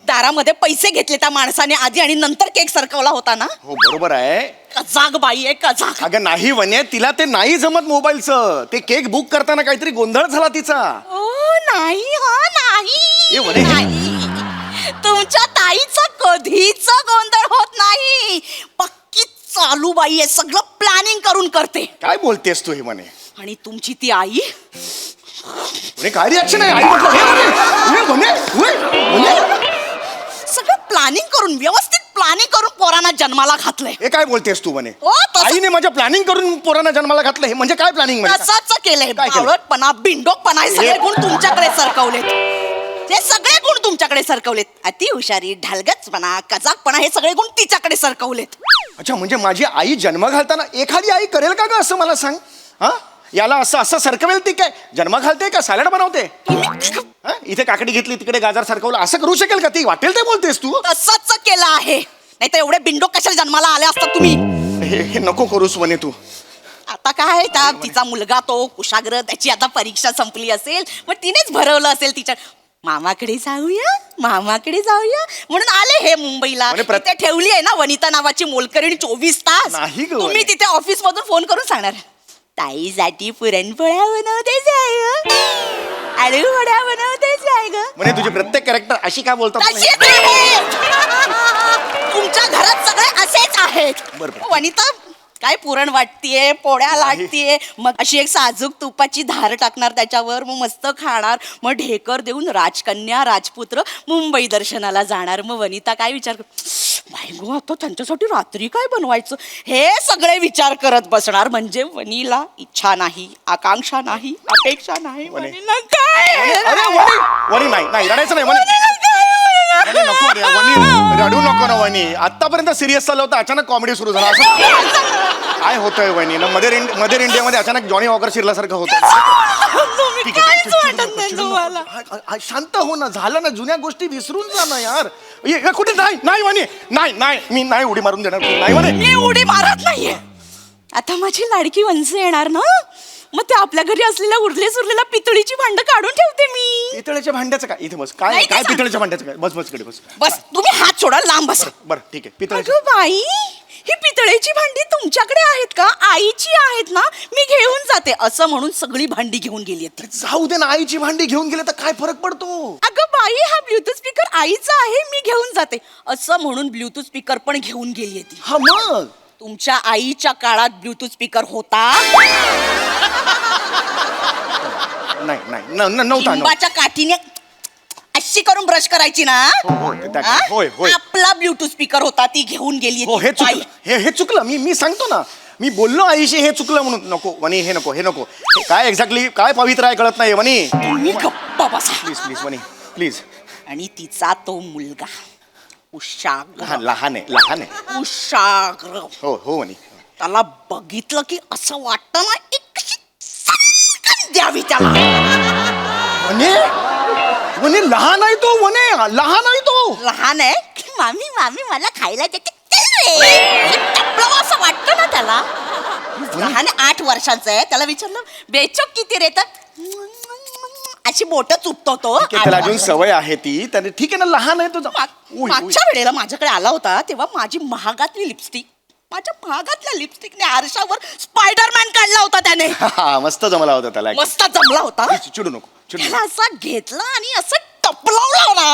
दारामध्ये पैसे घेतले त्या माणसाने आधी आणि नंतर केक सरकवला होता ना हो बरोबर आहे कजाग बाई आहे कजाग अगं नाही वने तिला ते नाही जमत मोबाईलचं ते केक बुक करताना काहीतरी गोंधळ झाला तिचा ओ नाही हा ए, नाही वने. नाही. तुमच्या ताईचा कधीच गोंधळ होत नाही पक्की चालू बाई आहे सगळं प्लॅनिंग करून करते काय बोलतेस तू हे म्हणे आणि तुमची ती आई म्हणे, काय रिॲक्शन आहे आई म्हटलं हे म्हणे, हे म्हणे. सगळं प्लॅनिंग करून व्यवस्थित प्लॅनिंग करून पोरांना जन्माला घातलंय हे काय बोलतेस तू म्हणे हो, तसं- आईने माझ्या प्लॅनिंग करून पोरांना जन्माला घातलं हे म्हणजे काय प्लॅनिंग तसंच केलंय काय केलं? बावळटपणा बिंडोकपणा हे सगळे गुण तुमच्याकडे सरकवलेत हे सगळे गुण तुमच्याकडे सरकवलेत अति हुशारी ढलगचपणा कजाकपणा हे सगळे गुण तिच्याकडे सरकवलेत अच्छा म्हणजे माझी आई जन्म घालताना एखादी आई करेल का ग असं मला सांग हा याला असं असं सरकवेल ती काय जन्म घालते का सॅलड बनवते हा? इथे काकडी घेतली तिकडे गाजर सरकवलं असं करू शकेल का ती वाटेल ते बोलतेस तू तसंच केलं आहे नाही तर एवढे बिंडोक कशाला जन्माला आले असतात तुम्ही हे नको करूस म्हणे तू आता काय त्या तिचा मुलगा तो कुशाग्र त्याची आता परीक्षा संपली असेल मग तिनेच भरवलं असेल तिच्या मामाकडे जाऊया म्हणून आले हे मुंबईला म्हणे तिथे ठेवली आहे ना वनिता नावाची मोलकरीण 24 तास नाही ग तुम्ही वने. तिथे ऑफिस मधून फोन करून सांगणार ताईसाठी पुरणपोळ्या बनवतेच आहे ग आलू वड्या बनवतेच आहे ग म्हणे तुझे प्रत्येक कॅरेक्टर अशी काय बोलतात तशीच आहेत. तुमच्या घरात सगळे असेच आहेत बरोबर. वनिता काय पुरण वाटतीये पोळ्या लाटतीये मग अशी एक साजूक तुपाची धार टाकणार त्याच्यावर मग मस्त खाणार मग ढेकर देऊन राजकन्या राजपुत्र मुंबई दर्शनाला जाणार मग वनिता काय विचार बाई गो आता त्यांच्यासाठी रात्री काय बनवायचं हे सगळे विचार करत बसणार म्हणजे वनीला इच्छा नाही आकांक्षा नाही अपेक्षा नाही वनीला काय अरे वनी वनी नाही रडायचं नाही वनी वनी, नको रे, वनी रडू नको ना वनी आतापर्यंत सिरियस चाललं होतं अचानक कॉमेडी सुरू झाला असं काय होतंय वनी ना मदर इंडियामध्ये अचानक जॉनी वॉकर शिरल्यासारखं होतं ठीक आहे, चिडू नको. शांत हो ना झालं ना जुन्या गोष्टी विसरून जा ना यार कुठे नाही वनी नाही मी नाही उडी मारून देणार नाही वनी मी उडी मारत नाहीये आता माझी लाडकी वंश येणार ना मग ते आपल्या घरी असलेल्या उरले सुरलेल्या पितळीची भांड काढून ठेवते मी पितळेच्या भांड्याचं काय इथे बस काय नाही, काय ते सांग. पितळेच्या भांड्याचं काय बस कडे बस बस तुम्ही हात सोडा लांब बसा बरं ठीक आहे पितळेच्या अगं बाई ही पितळेची भांडी तुमच्याकडे आहेत का आईची आहेत ना मी घेऊन जाते असं म्हणून सगळी भांडी घेऊन गेली ती जाऊ दे ना आईची भांडी घेऊन गेले तर काय फरक पडतो अगं बाई हा ब्लूटूथ स्पीकर आईचा आहे मी घेऊन जाते असं म्हणून ब्लूटूथ स्पीकर पण घेऊन गेली ती हा मग तुमच्या आईच्या काळात ब्लूटूथ स्पीकर होता नव्हता लिंबाच्या काठीने अशी करून ब्रश करायची ना हा? होय आपला ब्लूटूथ स्पीकर होता ती घेऊन गेली हो हे चुकलं हे चुकलं मी सांगतो ना मी बोललो आईशी हे चुकलं म्हणून नको वनी हे नको हे काय एक्झॅक्टली काय पवित्र आहे कळत नाही वनी तुम्ही गप्पा बसा प्लीज वनी प्लीज आणि तिचा तो मुलगा उशाग्र लहान आहे उशाग्र हो वनी त्याला बघितलं की असं वाटतं ना एक कशी सणकण द्यावी त्याला वने लहान आहे तो, वने लहान आहे तो. लहान आहे मामी मामी मला खायला देते टपलावं असं वाटतं ना त्याला. लहान 8 वर्षांचं आहे. त्याला विचारलं बेचोक किती रे, तर अशी बोट चुपतो तो. त्याला अजून सवय आहे ती, त्याने ठीक आहे ना, लहान आहे तो. मागच्या वेळेला माझ्याकडे आला होता तेव्हा माझी महागातली लिपस्टिक, माझ्या महागातल्या लिपस्टिकने आरशावर स्पायडरमॅन काढला होता त्याने. मस्त जमला होता त्याला. मस्त जमला होता. चिडू नको, चिडू त्याला असा घेतला आणि असं टपलावला ना,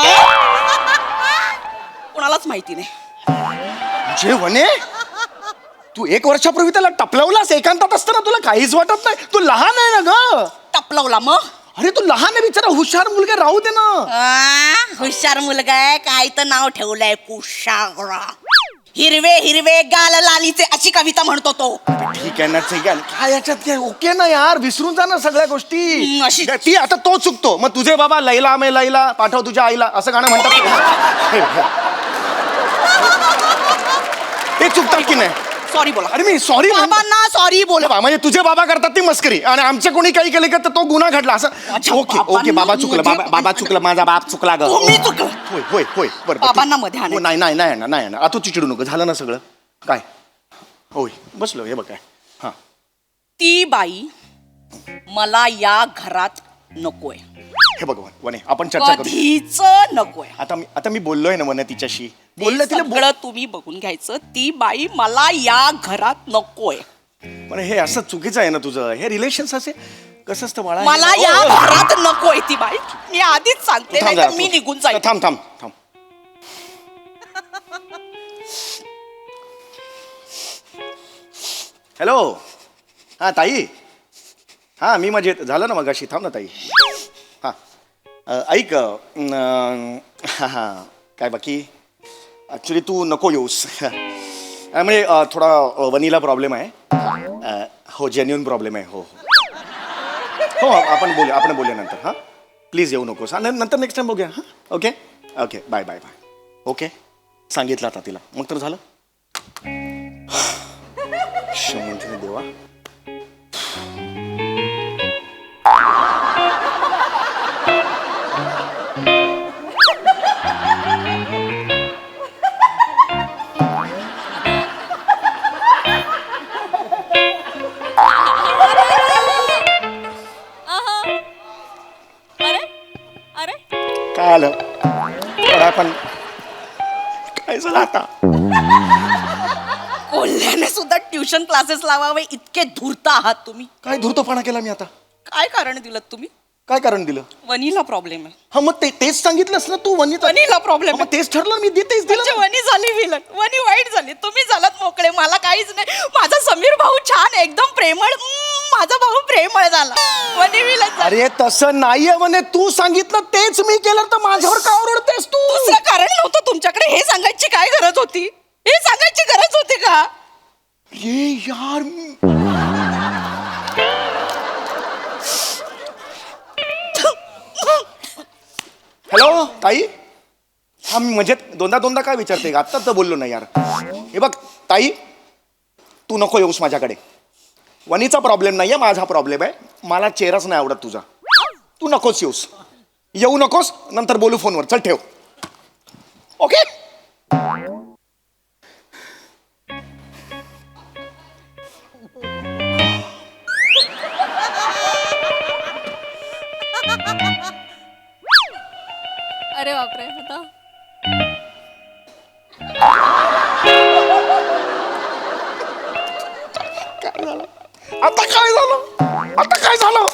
कोणालाच माहिती नाही. जे वने तू 1 वर्षापूर्वी त्याला टपलवलास एकांतात असताना, तुला काहीच वाटत नाही? तू लहान आहे ना ग. टपलावला मग. अरे तू लहान आहे बिचारा, हुशार मुलगा, राहू दे ना. हुशार मुलगा आहे, काय तर नाव ठेवलंय कुशाग्रा. हिरवे हिरवे गाल लालीचे अशी कविता म्हणतो तो. ठीक आहे ना, ठीक आहे. काय याच्यात काय, ओके ना यार, विसरून जा ना सगळ्या गोष्टी. अशी ती आता तो चुकतो, मग तुझे बाबा लैला मे लैला पाठव तुझ्या आईला असं गाणं म्हणतात. ते चुकतात की नाही? सॉरी बोला. अरे मी सॉरी बाबांना सॉरी बोला. म्हणजे तुझे बाबा करतात ती मस्करी, आणि आमच्या कोणी काही केलं का तर तो गुन्हा घडला असं. ओके ओके, बाबा चुकलं, बाबा चुकलं, माझा बाप चुकला ग. तुम्ही चुकलं. होय होय होय, बरं. बाबांना मध्ये आणायचं. नाही नाही नाही नाही नाही, आता चिडू नको, झालं ना सगळं. काय होय, बसलो हे बघ काय. हा, ती बाई मला या घरात नकोय. हे बघ वने, आपण चर्चा करू. कधीच नकोय. आता मी बोललोय ना वने तिच्याशी, बोललोय तिला. सगळं तुम्ही बघून घ्यायचं. ती बाई मला या घरात नकोय. पण हे असं चुकीचं आहे ना तुझं, हे रिलेशन्स असे कसं असतं बाळा. मला या घरात नकोय ती बाई. मी आधीच सांगते, नाही तर मी निघून जाईल. थांब थांब थांब. हॅलो, हा ताई. हा मी मजेत. झालं ना मगाशी, थांब ना ताई. हा ऐक, हा हा, काय बाकी. ॲक्च्युली तू नको येऊस. म्हणजे थोडा वनीला प्रॉब्लेम आहे. हो, जेन्युन प्रॉब्लेम आहे. हो हो हो, आपण बोलूया नंतर. हां प्लीज येऊ नकोस. हां नंतर नेक्स्ट टाइम बघूया. हां okay okay, bye bye bye. Okay, सांगितलं आता तिला, मग तर झालं. शमंतीने देवा. काय आलं पण काय झालं आता. कोल्ह्याने सुद्धा ट्युशन क्लासेस लावावे इतके धूर्त आहात तुम्ही. काय धूर्तपणा केला मी आता. काय कारण दिलं तुम्ही. काय कारण दिलं. वनीला प्रॉब्लेम आहे. हा मग तेच सांगितलंस ना तू. वनीला प्रॉब्लेम मग तेच ठरलं, मी तेच दिलं. वनी झाली विलन, वनी वाईट झाली, तुम्ही झालात मोकळे, मला काहीच नाही. माझा समीर भाऊ छान, एकदम प्रेमळ, माझा भाऊ प्रेमळ झाला, वनी विलन. अरे तसं नाहीये म्हणे, तू सांगितलं तेच मी केलं, तर माझ्यावर का ओरडतेस तू. दुसरं कारण नव्हतं तुमच्याकडे, हे सांगायची काय गरज होती. हे सांगायची गरज होती का. ये यार, हॅलो ताई. हा मी म्हणजे दोनदा काय विचारते, आत्ता तर बोललो नाही यार. हे बघ ताई, तू नको येऊस माझ्याकडे. वनीचा प्रॉब्लेम नाहीये, माझा प्रॉब्लेम आहे. मला चेहराच नाही आवडत तुझा. तू नकोच येऊस, येऊ नकोस. नंतर बोलू फोनवर. चल ठेव. ओके. अरे बापरे, आता आता काय झालं.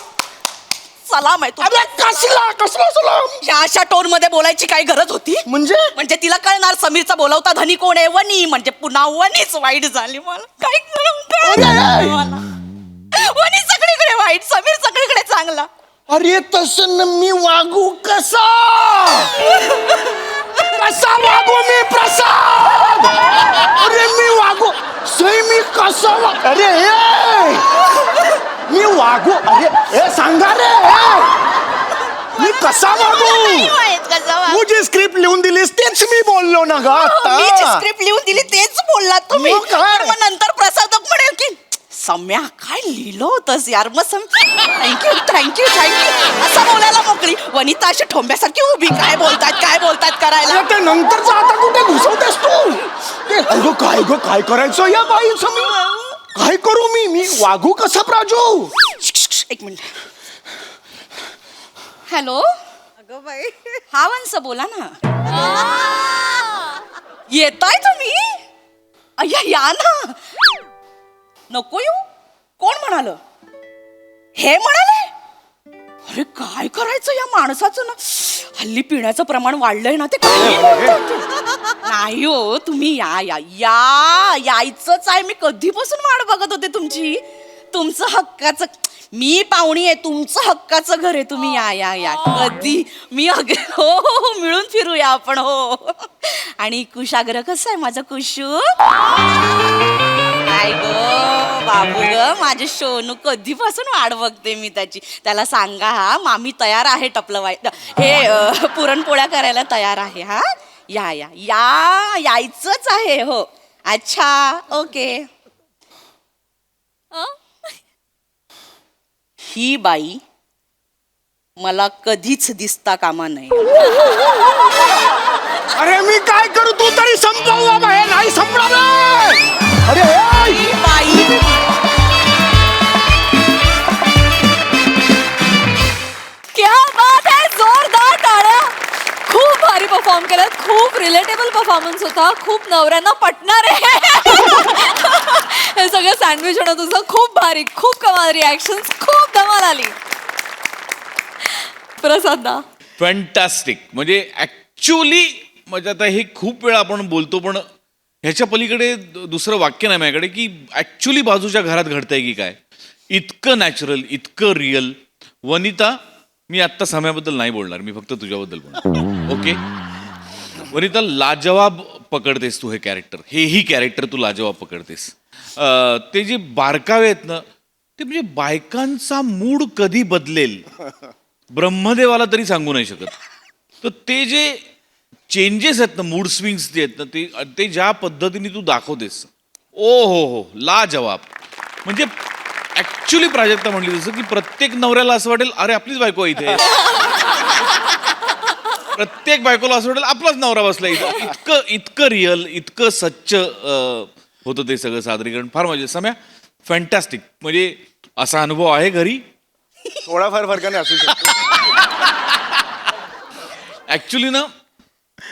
सलाम आहे अरे कसला सलाम. या अशा टोन मध्ये बोलायची काय गरज होती. म्हणजे तिला कळणार समीरचा बोलावता धनी कोण आहे. वनी म्हणजे पुन्हा वनीच वाईट झाली. मला काय वनी सगळीकडे वाईट, समीर सगळीकडे चांगला. अरे तसं मी वागू कसा वागू मी प्रसाद. अरे मी वागू सई, मी कसा अरे मी वागू. अरे सांगा रे, मी कसा वागू. तू जी स्क्रिप्ट लिहून दिलीस तेच मी बोललो ना ग. मी जी स्क्रिप्ट लिहून दिली तेच बोललात तुम्ही. मग नंतर प्रसाद म्हणेल की सम्या काय लिहिलं होतंस यार मग थँक्यू थँक्यू थँक्यू असं बोलायला मोकळी. वनिता अशी ठोंब्यासारखी उभी काय बोलतात करायला. ते नंतरच आता कुठे घुसवतेस तू? ते अगं काय करायचं या बाईचं मी? काय करू मी वागू कसा प्राजू? एक मिनिट. हॅलो अगं बाई. हा वंस बोला ना. येताय तुम्ही? अय्या या ना. नको येऊ. कोण म्हणाल? हे म्हणाले? अरे काय करायचं या माणसाचं ना. हल्ली पिण्याचं प्रमाण वाढलंय ना ते काही बोलतात. नाही हो तुम्ही यायचंच आहे. मी कधीपासून वाट बघत होते तुमची. तुमचं हक्काचं मी पाहुणी आहे. तुमचं हक्काचं घर आहे. तुम्ही या कधी मी हो मिळून फिरूया आपण. हो आणि कुशाग्र कसं आहे माझं कुशू? काय ग बाबू ग माझे सोनू कधीपासून वाट बघते मी त्याची. त्याला सांगा हा मामी तयार आहे टपलं हे पुरणपोळ्या करायला तयार आहे. हा यायचंच आहे. हो अच्छा ओके. ही बाई मला कधीच दिसता कामा नाही. अरे मी काय करू? तू तरी संपव बाबा. हे नाही संपणार. अरे ही बाई क्या बात आहे. जोरदार टाळ्या. खूप भारी परफॉर्म केलं. खूप रिलेटेबल परफॉर्मन्स होता. खूप नवऱ्यांना पटणार आहे. हे सगळं सँडविच होणं तुझं खूप भारी. खूप कमाल रिॲक्शन. खूप धमाल आली. प्रसादा फॅन्टॅस्टिक. म्हणजे ऍक्च्युली म्हणजे आता हे खूप वेळा आपण बोलतो पण ह्याच्या पलीकडे दुसरं वाक्य नाही माझ्याकडे की ऍक्च्युली बाजूच्या घरात घडतंय की काय. इतकं नॅचरल, इतकं रिअल. वनिता मी आत्ता सम्याबद्दल नाही बोलणार. मी फक्त तुझ्याबद्दल बोलणार. ओके वनिता लाजवाब पकडतेस तू हे कॅरेक्टर. हेही कॅरेक्टर तू लाजवाब पकडतेस. ते जे बारकावे आहेत ना ते म्हणजे बायकांचा मूड कधी बदलेल ब्रह्मदेवाला तरी सांगू नाही शकत. तर ते जे चेंजेस आहेत ना मूड स्विंग्स जे आहेत ना ते ज्या पद्धतीने तू दाखवतेस हो लाजवाब. म्हणजे ऍक्च्युली प्राजक्ता म्हणली जसं की प्रत्येक नवऱ्याला असं वाटेल अरे आपलीच बायको आहे इथे. प्रत्येक बायकोला असं वाटेल आपलाच नवरा बसला इथं. इतकं रिअल, इतकं सच्च होतं ते सगळं सादरीकरण. फार मजा. सम्या फॅन्टॅस्टिक. म्हणजे असा अनुभव आहे घरी? थोडाफार फरकाने असू शकतो. ऍक्च्युली ना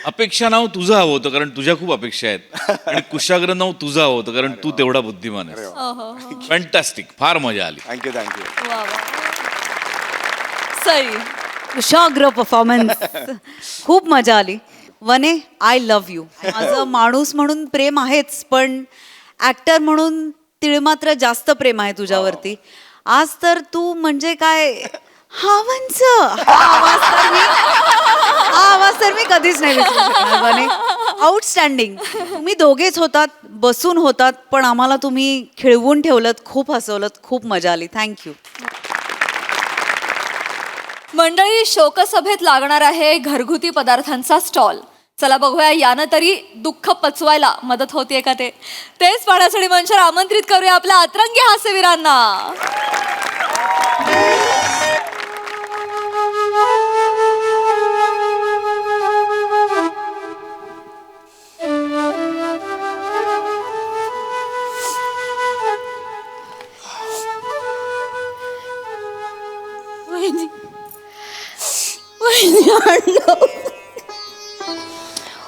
अपेक्षा नाव तुझं हवं होतं कारण तुझ्या खूप अपेक्षा आहेत. आणि कुशाग्र नाव तुझं हवं होतं कारण तू तेवढा बुद्धिमान आहेस. फॅन्टॅस्टिक. फार मजा आली. थँक्यू. सई कुशाग्र परफॉर्मन्स. खूप मजा आली. वने आय लव्ह यू. माझं माणूस म्हणून प्रेम आहेच पण ऍक्टर म्हणून तिळमात्र जास्त प्रेम आहे तुझ्यावरती. आज तर तू म्हणजे काय हा आवाज तर मी कधीच नाही विसरू शकणार. वने आउटस्टँडिंग. तुम्ही दोघेच होतात, बसून होतात पण आम्हाला तुम्ही खिळवून ठेवलत. खूप हसवलत. खूप मजा आली. थँक्यू. मंडळी शोकसभेत लागणार आहे घरगुती पदार्थांचा स्टॉल. चला बघूया यानं तरी दुःख पचवायला मदत होतीये का तेच पाहण्यासाठी मंचावर आमंत्रित करूया आपल्या अतरंगी हास्यवीरांना.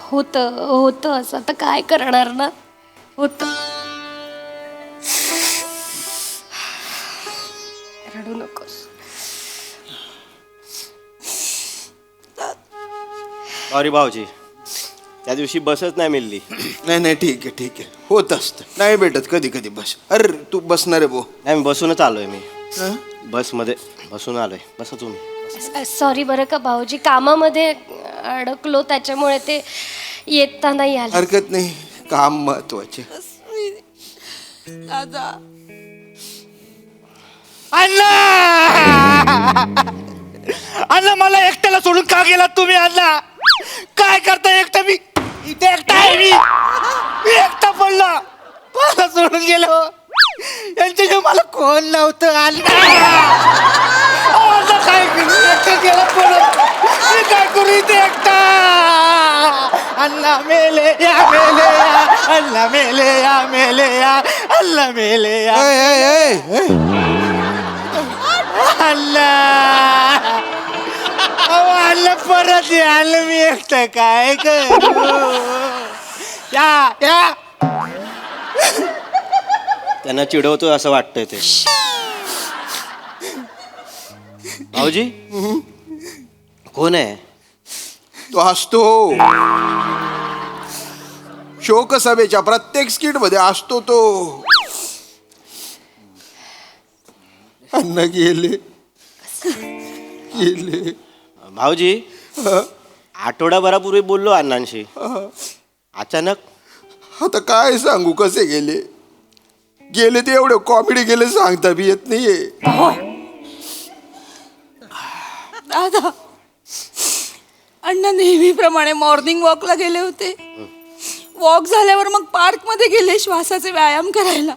होतं असं आता काय करणार ना. होतं. रडू नकोस. सॉरी भाऊजी त्या दिवशी बसच नाही मिळली. नाही ठीक आहे होत असतं. नाही भेटत कधी कधी बस. अरे तू बसणार आहे भाऊ? नाही मी बसूनच आलोय. मी बसमध्ये बसून आलोय. बसा तुम्ही. सॉरी बरं का भाऊजी कामामध्ये अडकलो त्याच्यामुळे ते येता नाही आलं. हरकत नाही. काम महत्वाचे. अण्णा मला एकट्याला सोडून का गेलात तुम्ही? अण्णा काय करता एकटा? मी इथे एकटा आहे. मी एकटा पडला. मला सोडून गेलो. यांच्याशिवाय मला कोण नव्हतं काय करू एकटा गेला परत मी काय करू इथे एकटा अल्ला मेले या अल्ला मेले या अल्ला मेले या अल्ला अल्ला परत आलं मी एकटं काय करू या त्यांना चिडवतोय असं वाटतंय ते. भाऊजी कोण आहे? तो असतो शोकसभेच्या प्रत्येक स्किट मध्ये असतो तो. अन्न गेले. भाऊजी आठवडाभरापूर्वी बोललो अण्णांशी, अचानक आता काय सांगू कसे गेले ते एवढे कॉमेडी गेले सांगता बी येत नाहीये. दादा अण्णा नेहमीप्रमाणे मॉर्निंग वॉकला गेले होते. वॉक झाल्यावर मग पार्क मध्ये गेले श्वासाचे व्यायाम करायला.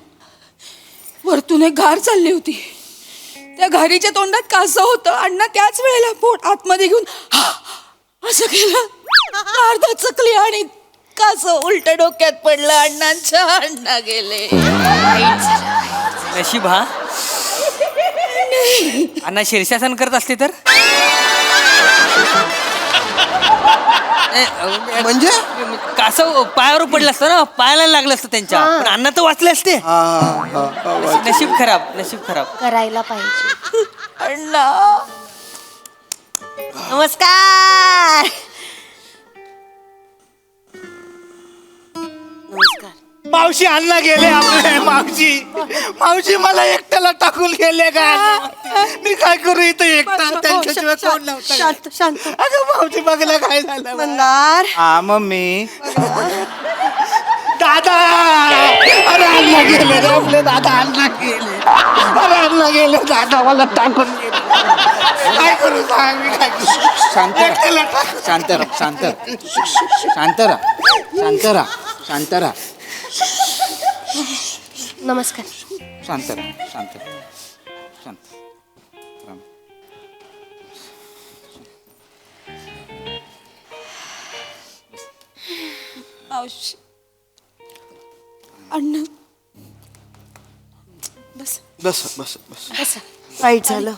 वरतून एक घार चालली होती. त्या घारीच्या तोंडात कासव होतं. अण्णा त्याच वेळेला पोट आतमध्ये घेऊन असं केलं. अर्धा चकली आणि कासव उलट डोक्यात पडलं. अण्णा गेले. नशीब हा. अण्णा शीर्षासन करत असते तर म्हणजे कासव पायावर पडलं असतं ना, पायाला लागलं असतं त्यांच्या. पण अण्णा तर वाचले असते. नशीब खराब करायला पाहिजे. अण्णा नमस्कार. मावशी अण्णा गेले आपले. मावशी मला एकट्याला टाकून गेले का? मी काय करू इथं एकटा? त्यांच्याशिवाय कोण नव्हतं. शांत अगं मावशी बघला काय झालं? मंदार हा मम्मी. दादा अरे अण्णा गेले रे आपले. दादा अण्णा गेले दादा मला टाकून गेले. काय करू सांग मी काय करू? एकट्याला टाकून. शांत राहा. नमस्कार. शांत राम. मावशी अण्णा बस. वाईट झालं.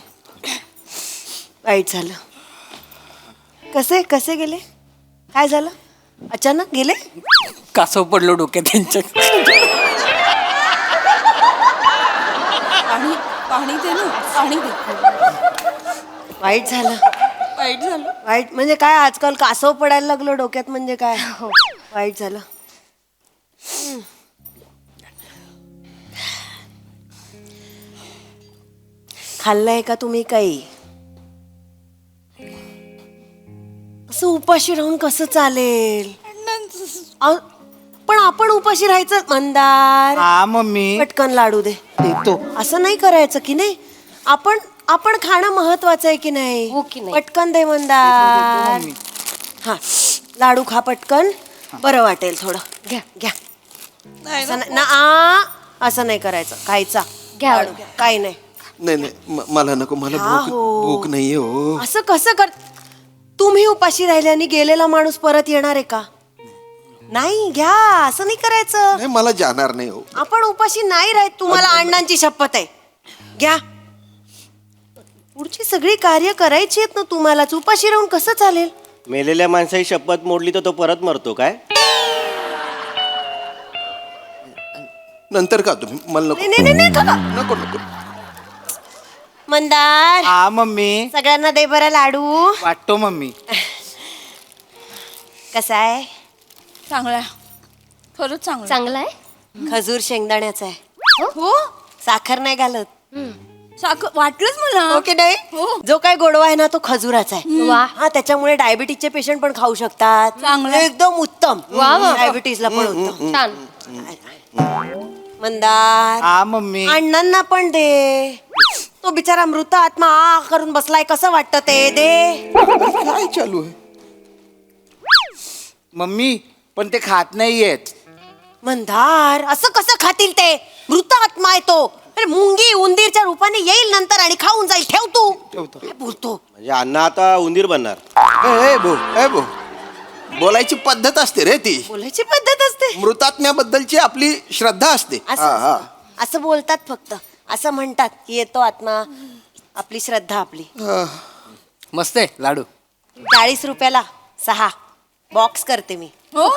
कसे गेले? काय झालं? अचानक गेले? कासव पडलो डोक्यात त्यांच्या. पाणी दे ना. पाणी दे. वाईट झालं. वाईट म्हणजे काय? आजकाल कासव पडायला लागलो डोक्यात म्हणजे काय? वाईट झालं. खाल्लंय का तुम्ही काही? असं उपाशी राहून कसं चालेल? पण आपण उपाशी राहायचं मंदार. हा मम्मी. पटकन लाडू दे. देतो. असं नाही करायचं की नाही. आपण खाणं महत्वाचं आहे की नाही? हो की नाही? पटकन दे मंदार. हा लाडू खा पटकन. बरं वाटेल थोडं. घ्या. असं नाही करायचं. खायचा घ्या. लाडू घ्या. काही नाही. नाही मला नको. मला हा, हो. भूक नाहीये हो. असं कसं कर? तुम्ही उपाशी राहिल्याने गेलेला माणूस परत येणार आहे का? नाही. घ्या. असं नाही करायचं. नाही मला जाणार नाही हो. आपण उपाशी नाही राहत. तुम्हाला अण्णांची शपथ आहे. घ्या. पुढची सगळी कार्य करायची आहेत ना तुम्हालाच. उपाशी राहून कसं चालेल? मेलेल्या माणसाची शपथ मोडली तर तो परत मरतो काय? नंतर का तुम्ही? मला नाही, खा. नको. मंदार. हा मम्मी. सगळ्यांना दे बरं लाडू. वाटतो मम्मी. कसा आहे? चांगला. खरंच चांगला. चांगला आहे. खजूर शेंगदाण्याचा आहे. हो. साखर नाही घालत. साखर वाटलंच मला. ओके नाही. जो काय गोडवा आहे ना तो खजुराचा आहे. वा. हा त्याच्यामुळे डायबिटीजचे पेशंट पण खाऊ शकतात. चांगलं. एकदम उत्तम. वा. डायबिटीजला पण उत्तम. छान. मंदार. हा मम्मी. अण्णांना पण दे. तो बिचारा मृत आत्मा करून बसलाय. कसं वाटतं ते? दे. काय चालू आहे? मम्मी पण ते खात नाहीयेत. मंदार असं कसं खातील ते? मृत आत्मा आहे तो. अरे मुंगी उंदीरच्या रूपाने येईल नंतर आणि खाऊन जाईल. ठेव तू. काय बोलतो? म्हणजे अण्णा आता उंदीर बनणार. ए बो बोलायची पद्धत असते रे ती. बोलायची पद्धत असते. मृतात्म्याबद्दलची आपली श्रद्धा असते. असं बोलतात फक्त. असं म्हणतात की येतो आत्मा. आपली श्रद्धा आपली. मस्त आहे लाडू. 40 रुपयाला 6 बॉक्स करते मी. हो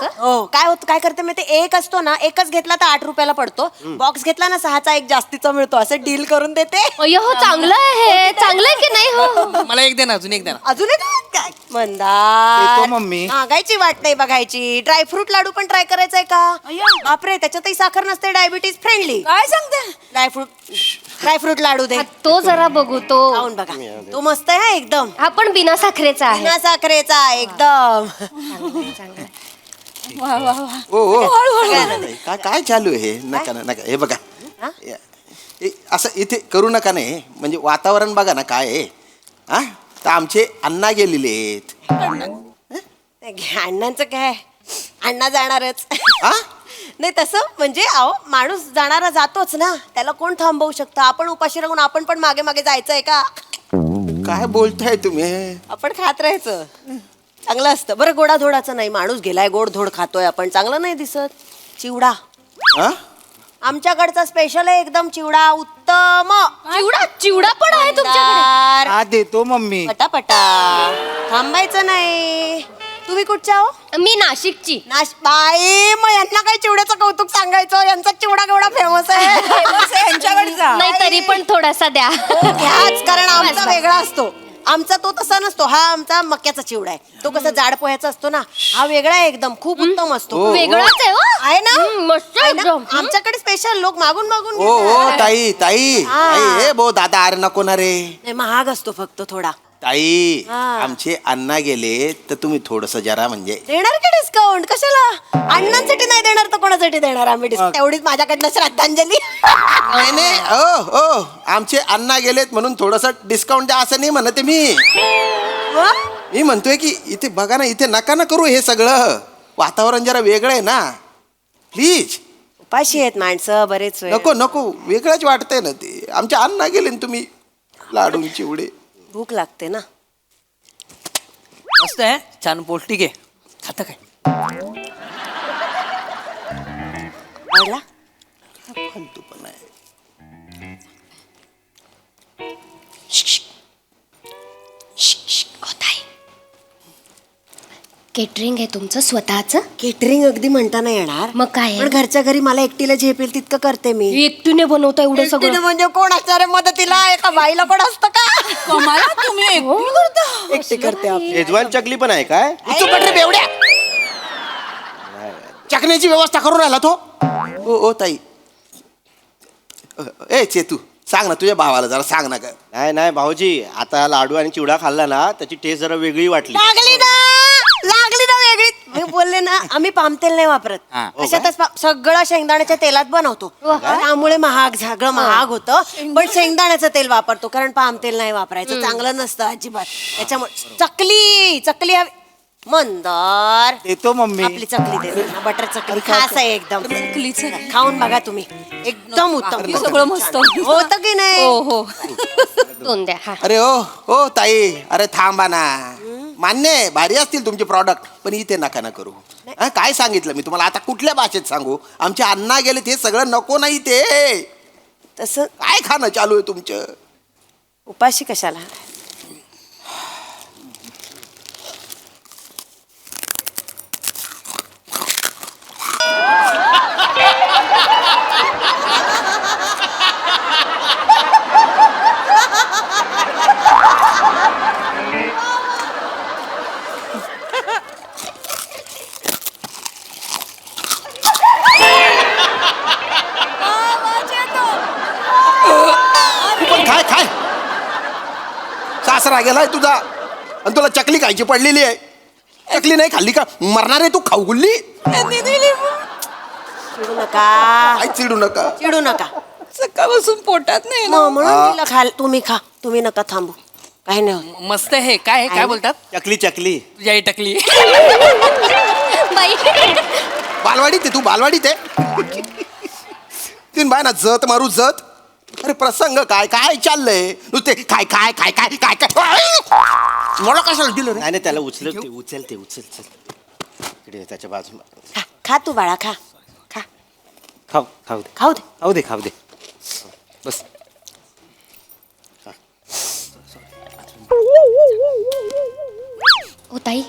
काय होतं, काय करते मी ते एक असतो ना, एकच घेतला तर 8 रुपयाला पडतो. बॉक्स घेतला ना 6चा एक जास्तीचा मिळतो. असं डील करून देते. हो चांगलं आहे हे. चांगलं आहे की नाही हो? मला एक दे ना, अजून एक दे ना. अजून एक काय मंदार देतो मम्मी. मागायची वाट नाही बघायची. ड्रायफ्रूट लाडू पण ट्राय करायचंय का? बापरे, त्याच्यातही साखर नसते. Diabetes friendly. काय सांगते? ड्रायफ्रूट लाडू दे. तो जरा बघू तो. खाऊन बघा. तो मस्त आहे हा एकदम. हा पण बिना साखरेचा आहे. बिना साखरेचा एकदम. वा वा वा. काय काय चालू आहे? नका नका. हे बघा असं इथे करू नका. नाही म्हणजे वातावरण बघा ना काय आहे. हा तर आमचे अण्णा गेलेले आहेत. अण्णांचं काय, अण्णा जाणारच. नाही तसं म्हणजे अहो माणूस जाणारा जातोच ना. त्याला कोण थांबवू शकतं? आपण उपाशी राहून आपण पण मागे मागे जायचंय का? काय बोलताय तुम्ही? आपण खात राहायचं. चांगलं असतं. बरं गोडाधोडाचं नाही. माणूस गेलाय गोडधोड खातोय आपण. चांगलं नाही दिसत. चिवडा आमच्याकडचा स्पेशल आहे एकदम. चिवडा उत्तम. चिवडा पण आहे तुमच्याकडे? हा देतो मम्मी. पटापटा. थांबायचं नाही. तुम्ही कुठच्या हो? मी नाशिकची. बाई मग यांना काय चिवड्याचं कौतुक सांगायचं? यांचा चिवडा केवढा फेमस आहे. यांच्याकडचा. नाही तरी पण थोडासा द्या. घ्याच, कारण आमचा वेगळा असतो. आमचा तो तसा नसतो. हा आमचा मक्याचा चिवडा आहे. तो कसा जाड पोह्याचा असतो ना. हा वेगळा आहे एकदम. खूप उत्तम असतो. वेगळाच आहे हो. आहे ना? मस्त आहे ना? एकदम. आमच्याकडे स्पेशल लोक मागून मागून ओ घेतात. ताई ताई हे बो दादा अरे नको ना रे. नाही, महाग असतो फक्त थोडा. ताई आमचे अण्णा गेले तर तुम्ही थोडस जरा म्हणजे देणार का डिस्काउंट? कशाला? अण्णांसाठी नाही देणार तर कोणासाठी देणार आम्ही डिस्काउंट? तेवढीच माझ्याकडनं श्रद्धांजली. नाही नाही ओ आमचे अण्णा गेलेत म्हणून थोडस डिस्काउंट द्या असं नाही म्हणते मी. मी म्हणतोय की इथे बघा ना, इथे नका ना करू हे सगळं. वातावरण जरा वेगळं आहे ना. प्लीज. उपाशी आहेत माणसं बरेच वेळ. नको नको वेगळंच वाटतंय ना ते. आमचे अण्णा गेले न तुम्ही लाडू चिवडे. भूक लागते ना. मस्त आहे, छान पौष्टिक आहे. खाता काय? आवडला? फालतू पण आहे. केटरिंग आहे तुमचं स्वतःच? केटरिंग अगदी म्हणता नाही येणार. मग काय पण घरच्या घरी मला एकटीला झेपेल तितकं करते मी. एकटीने बनवता एवढं एकटीने सगळं? म्हणजे कोण असणार आहे मदतीला? एका बाईला कोण असतं का? कमाला तुम्ही एकटी करता. एकटी करते आपण. शेजवान चकली पण आहे काय? चुपट रे बेवड्या. चकण्याची व्यवस्था करून राहिला तो. ओ ताई ए चेतू सांग ना तुझ्या भावाला जरा सांग ना. नाही नाही भाऊजी, आता लाडू आणि चिवडा खाल्ला ना त्याची टेस्ट जरा वेगळी वाटली. लागली ना वेगळी. मी बोलले ना आम्ही पाम तेल नाही वापरत. कशातच सगळं शेंगदाण्याच्या तेलात बनवतो. त्यामुळे सगळं महाग होतं. पण शेंगदाण्याचं तेल वापरतो, कारण पाम तेल नाही वापरायचं. चांगलं नसतं अजिबात. त्याच्यामुळे चकली हवी. मंदार देतो मम्मी. आपली चकली दे. बटर चकली खास आहे एकदम. खाऊन बघा तुम्ही. एकदम उत्तम. सगळं मस्त होतं की नाही? हो. दोन द्या. हा. अरे ओ ताई अरे थांबा ना. मान्य आहे भारी असतील तुमचे प्रॉडक्ट, पण इथे नका ना करू. काय सांगितलं मी तुम्हाला? आता कुठल्या भाषेत सांगू? आमचे अण्णा गेले ते सगळं नको नाही ते. तसं काय खाणं चालू आहे तुमचं? उपाशी कशाला? काय सासरा गेलाय तुझा आणि तुला चकली खायची पडलेली आहे. चकली नाही खाल्ली का मरणार आहे तू? खाऊ गुल्ली. चिडू नका. काय चिडू नका. चिडू नका. सकाळपासून पोटात नाही ना. म्हणून तिला खाल. तुम्ही खा. तुम्ही नका थांबू. काही नाही होत. मस्त आहे. काय बोलतात? चकली चकली तुझ्या टकली. बाई बालवाडीत आहे तू? बालवाडीत आहे? तीन बाय ना जत मारू जत. अरे प्रसंग काय काय चाललंय नुसते काय काय काय काय काय काय मला कशाला दिलं रे? नाही नाही, त्याला उचल इकडे त्याच्या बाजूला. खा तू बाळा खा. खाऊ खाऊ दे खाऊ दे. खाऊ दे बस. ओ ताई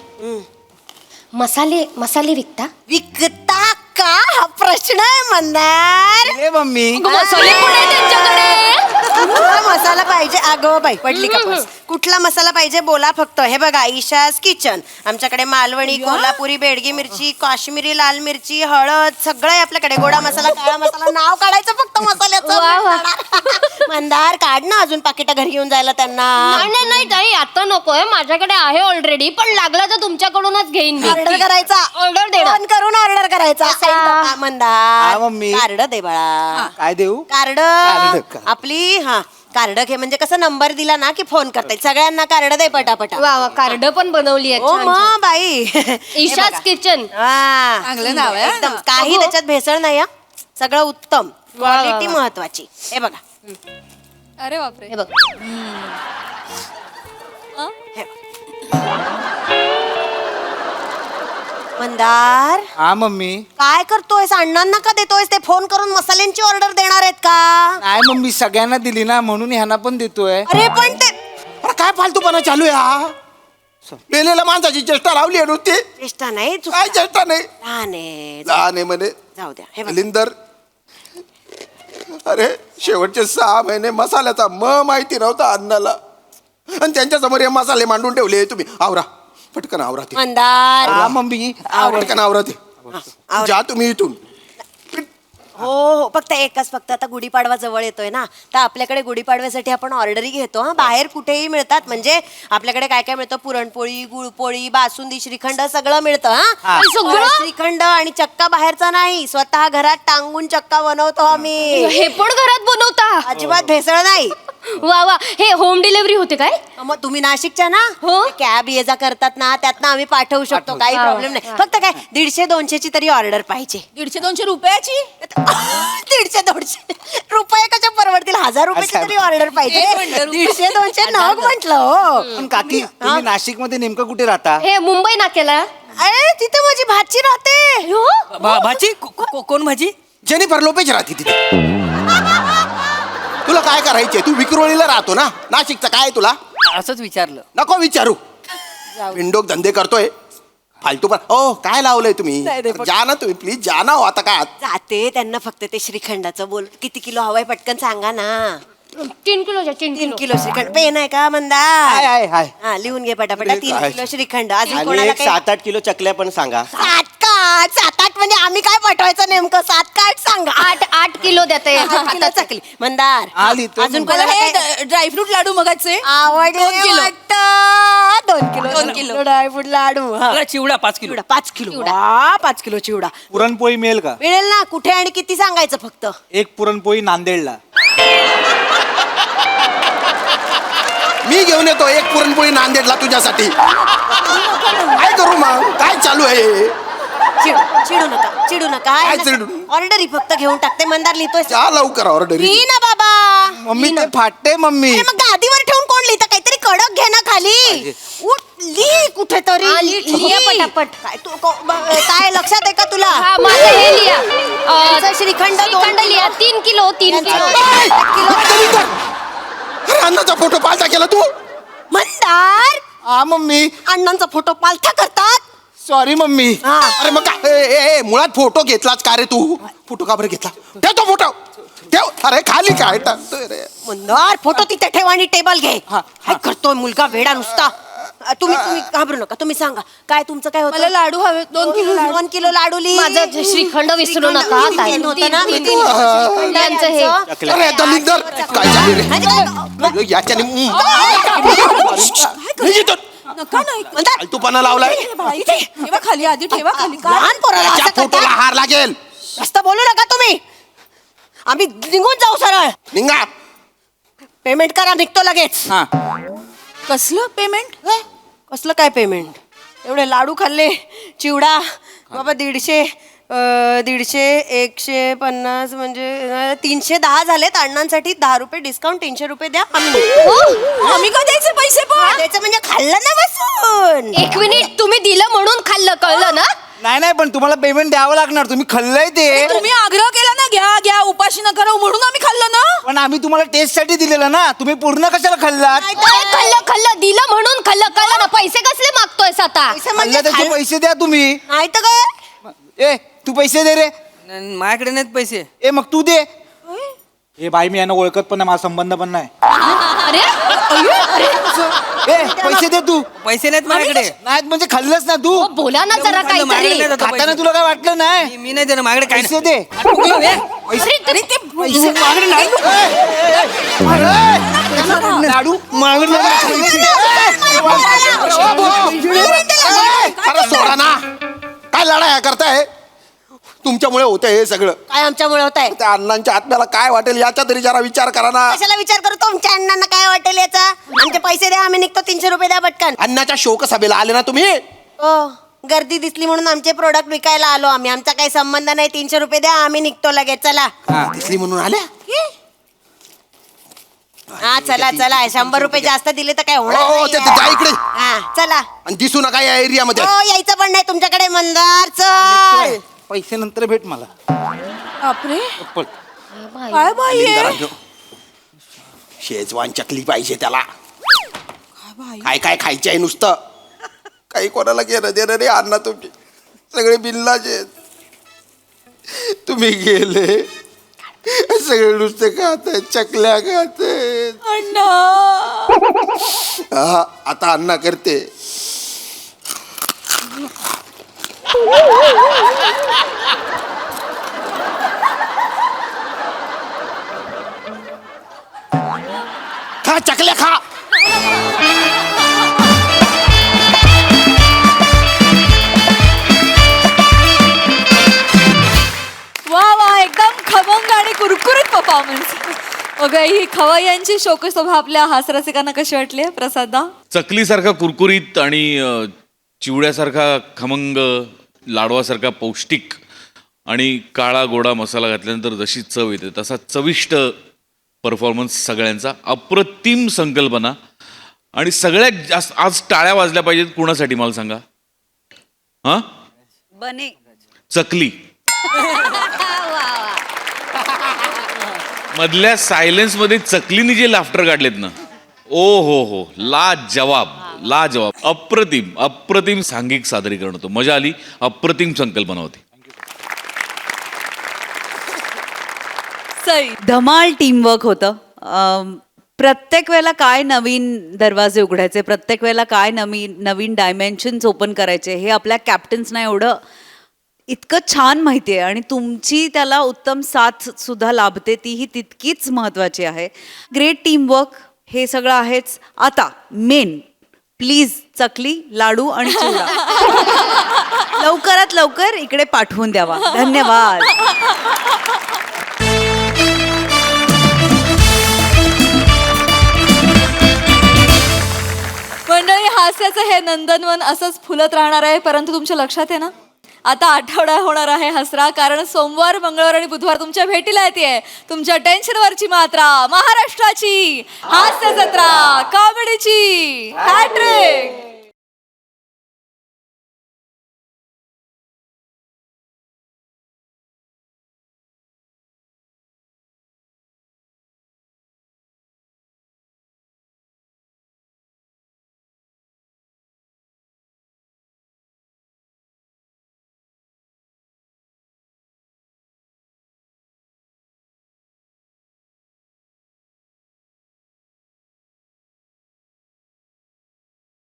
मसाले विकता का हा प्रश्न आहे मंदार. मम्मी कुठला मसाला पाहिजे? अगं बाई पडली का पर्स? कुठला मसाला पाहिजे बोला फक्त. हे बघा ईशाज किचन. आमच्याकडे मालवणी, कोल्हापुरी, बेडगी मिरची, काश्मीरी लाल मिरची, हळद सगळं आहे आपल्याकडे. गोडा मसाला, काळा मसाला, नाव काढायचं फक्त मसाल्याचं. मंदार काढ ना अजून पाकिट घरी घेऊन जायला त्यांना. नाही ताई आता नकोय, माझ्याकडे आहे ऑलरेडी. पण लागलं तर तुमच्याकडूनच घेईन मी. ऑर्डर करायचा, ऑर्डर दे. फोन करून ऑर्डर करायचा. मंदार मम्मी. कार्ड दे बाळा. काय देऊ? कार्ड आपली कार्ड घे. म्हणजे कसं नंबर दिला ना की फोन करता सगळ्यांना. कार्ड दे पटापटा. वा कार्ड पण बनवली आहे. ओ मग बाई ईशाज किचन. चांगलं नाव आहे. एकदम काही त्याच्यात भेसळ नाही हा. सगळं उत्तम. क्वालिटी महत्वाची. हे बघा. अरे बापरे. हे बघ मंदार हा मम्मी. काय करतोयस? अण्णांना का देतोयस? ते फोन करून मसाल्यांची ऑर्डर देणार आहेत का? नाही मम्मी, सगळ्यांना दिली ना म्हणून ह्यांना पण देतोय. अरे पण ते अरे काय फालतूपणा चालू आहे हा? मेलेल्या माणसाची चेष्टा लावली आहे नुसती. चेष्टा नाही. काय चेष्टा नाही? लहान आहे. म्हणे जाऊ द्या. हे बघ. लिंदर अरे शेवटचे 6 महिने मसाल्याचा माहिती नव्हता अण्णाला. आणि त्यांच्या समोर हे मसाले मांडून ठेवले. तुम्ही आवरा पटकन आवरा ते. मंदार हा मम्मी. पटकन आवरा ते. जा तुम्ही इथून. हो फक्त फक्त आता गुढीपाडवा जवळ येतोय ना, तर आपल्याकडे गुढीपाडव्यासाठी आपण ऑर्डरी घेतो. बाहेर कुठेही मिळतात. म्हणजे आपल्याकडे काय काय मिळतं? पुरणपोळी, गुळपोळी, बासुंदी, श्रीखंड सगळं मिळतं. सगळं श्रीखंड आणि चक्का बाहेरचा नाही, स्वतः घरात टांगून चक्का बनवतो आम्ही. हे पण घरात बनवता? अजिबात भेसळ नाही. वा हे होम डिलिव्हरी होते काय? मग तुम्ही नाशिकच्या ना, कॅब ये जा करतात ना, त्यातनं आम्ही पाठवू शकतो. काही प्रॉब्लेम नाही. फक्त काय 150-200ची तरी ऑर्डर पाहिजे. 150-200 रुपयाची? 150-200 रुपये कशा परवडतील? 1000 रुपयाची तरी ऑर्डर पाहिजे. 150-200 नग म्हटलं. हो पण काकी, तुम्ही नाशिक मध्ये नेमकं कुठे राहता? हे मुंबई नाक्याला. अरे तिथे माझी भाची राहते. भाजी कोण भाजी? जेनिफर लोपेज राहते तिथे. तुला काय करायचंय? तू विक्रोळीला राहतो ना. नाशिकचं काय तुला? असंच विचारलं. नको विचारू. विंडोक धंदे करतोय फालतू. पण ओ काय लावलंय तुम्ही? जा ना तुम्ही प्लीज. जा ना. आता काय जाते. त्यांना फक्त ते श्रीखंडाचं बोल. किती किलो हवाय पटकन सांगा ना. 3 किलोच्या. 3 किलो श्रीखंड. पेन आहे का मंदार? हा लिहून घे पटापटा. 3 किलो श्रीखंड. अजून आणि कोणाला एक काही? 7-8 किलो चकल्या पण सांगा. 7-8 म्हणजे आम्ही काय पाठवायचं नेमकं? 7-8 सांगा. 8 किलो देते. 8 किलो चकली. मंदार अजून मला कोणाला हे काही? ड्रायफ्रूट लाडू मगाचे आवडले 2 किलो. वाटतं. 2 किलो. 2 किलो. ड्रायफ्रूट लाडू. मला चिवडा 5 किलो. 5 किलो. वा, 5 किलो चिवडा पुरणपोळी मिळेल का? मिळेल ना. कुठे आणि किती सांगायचं फक्त. एक पुरणपोळी नांदेडला. मी घेऊन येतो एक पुरणपोळी नांदेडला तुझ्यासाठी. काय करू मग? काय चालू आहे? चिडू नका. काय चिडू? ऑर्डरी फक्त घेऊन टाकते. मंदार लिहितोय. जा लवकर ऑर्डर. लिही ना बाबा. मम्मी ते फाटते मम्मी. अरे मग गादीवर ठेवून कोण लिहितं? काहीतरी कडक घे ना खाली. उठ लिही कुठेतरी. लिहा पटापट. काय तू काय लक्षात आहे का तुला? हा माझं हे लिहा. यांचं श्रीखंड 2 लिहा. 3 किलो. 3 किलो. अरे अण्णाचा फोटो पालथा केला तू? मंदार हा मम्मी. अण्णांचा फोटो पालथा करतात. Sorry mummy. अरे मग काय मुळात फोटो घेतलाच का रे तू? फोटो का बरं घेतला? ठेव तो फोटो. ठेव. अरे खाली काय टाकतोय रे? मंदार फोटो तिथे ठेव आणि टेबल घे. काय करतोय मुलगा वेडा नुसता. तुम्ही घाबरू नका. तुम्ही सांगा काय तुमचं काय होतं? मला लाडू हवे. 2 किलो. 2 किलो लाडू लिही. माझं श्रीखंड विसरू नका. होतं ना. यांचं हे. अरे दलिंदर काय झाले रे? याच्याने नका नाही. फालतूपणा लावलाय. ठेवा खाली. आधी ठेवा खाली. लहान पोराला त्याच्या असं फोटोला करता? हार लागेल. जास्त बोलू नका तुम्ही. आम्ही निघून जाऊ सरळ. निघा. पेमेंट करा. निघतो लगेच. कसलं पेमेंट? कसलं काय पेमेंट? एवढे लाडू खाल्ले, चिवडा बाबा 150. 150 150 म्हणजे 310 झालेत. अण्णांसाठी 10 रुपये डिस्काउंट, 300 रुपये द्या. आम्ही का द्यायचे पैसे पण? द्यायचं म्हणजे खाल्लं ना बसून. 1 मिनिट, तुम्ही दिलं म्हणून खाल्लं, कळलं ना? नाही पण तुम्हाला पेमेंट द्यावं लागणार. तुम्ही खाल्लंय ते. तुम्ही आग्रह केला ना, घ्या घ्या, उपाशी न करा म्हणून आम्ही खाल्लं ना. पण आम्ही तुम्हाला टेस्ट साठी दिलेलं ना. तुम्ही पूर्ण कशाला खाल्लात? खाल्लं दिलं म्हणून खाल्लं, कळलं ना? पैसे कसले मागतोयस आता? खाल्लं त्याचे पैसे द्या तुम्ही. नाही तर काय? ए तू पैसे दे रे. माझ्याकडे नाहीत पैसे. ए मग तू दे. ए बाई मी यांना ओळखत पण नाही, माझा संबंध पण नाही. अरे ए पैसे दे तू. पैसे नाहीत माझ्याकडे. नाहीत म्हणजे खाल्लंच ना तू. बोला ना जरा काहीतरी. खाताना तुला काय वाटलं नाही? मी नाही देणार, माझ्याकडे काय पैसे दे. पैसे मागणे नाही. लाडू मागणे अरे सोडा ना, काय लढाया करताय? तुमच्यामुळे होतंय हे सगळं. काय आमच्यामुळे होत आहे? त्या अण्णांच्या आत्म्याला काय वाटेल याचा तरी जरा विचार करा ना. कशाला विचार करू? तुमच्या अण्णांना काय वाटेल याचा? आमचे पैसे द्या, आम्ही निघतो. 300 रुपये द्या पटकन. अण्णाच्या शोकसभेला आले ना तुम्ही? हो, गर्दी दिसली म्हणून आमचे प्रोडक्ट विकायला आलो आम्ही. आमचा काही संबंध नाही. 300 रुपये द्या, आम्ही निघतो लगेच. चला. दिसली म्हणून आल्या? हा चला चला. 100 रुपये जास्त दिले तर काय हो, होणार ते नाही. जा इकडे. हा चला. आणि दिसू नका या एरियामध्ये. हो, यायचं पण नाही तुमच्याकडे. मंदार चल. पैसे नंतर भेट मला. बापरे, चप्पल. काय बाई आहे? शेजवान चकली पाहिजे त्याला. काय काय खायचे आहे नुसतं. काही कोणाला घेणं देणं नाही. अण्णा तुमचे सगळे बिल्लाचे. तुम्ही गेले सगळे नुसते खात आहेत, चकल्या खात आहेत. अण्णा हा आता अण्णा करते. खा चकल्या खा. वा वा, एकदम खमंग आणि कुरकुरीत परफॉर्मन्स. ओके, ही खवय्यांची शोकसभा आपल्या हास्यरसिकांना कशी वाटली प्रसादा? चकलीसारखा कुरकुरीत आणि चिवड्यासारखा खमंग, लाडवासारखा पौष्टिक आणि काळा गोडा मसाला घातल्यानंतर जशी चव येते तसा चविष्ट परफॉर्मन्स सगळ्यांचा. अप्रतिम संकल्पना. आणि सगळ्यात जास्त आज टाळ्या वाजल्या पाहिजेत कुणासाठी मला सांगा? हा, बने चकली. मधल्या सायलेन्स मध्ये चकलीने जे लाफ्टर काढलेत ना, ओ हो, लाजवाब. अप्रतिम सांघिक सादरीकरण होतं. मजा आली. अप्रतिम संकल्पना होती. धमाल टीमवर्क होतं. प्रत्येक वेळेला काय नवीन दरवाजे उघडायचे, प्रत्येक वेळेला काय नवीन डायमेन्शन्स ओपन करायचे हे आपल्या कॅप्टन्सना एवढं इतकं छान माहिती आहे. आणि तुमची त्याला उत्तम साथ सुद्धा लाभते, तीही तितकीच महत्त्वाची आहे. ग्रेट टीमवर्क हे सगळं आहेच. आता मेन प्लीज चकली, लाडू आणि चिवडा लवकरात लवकर इकडे पाठवून द्यावा. धन्यवाद. मंडळी, हास्याचं हे नंदनवन असंच फुलत राहणार आहे. परंतु तुमच्या लक्षात आहे ना, आता आठवडा होणार आहे हसरा. कारण सोमवार, मंगळवार आणि बुधवार तुमच्या भेटीला येते तुमच्या टेन्शनवरची मात्रा, महाराष्ट्राची हास्य जत्रा, कॉमेडीची हॅट्रिक.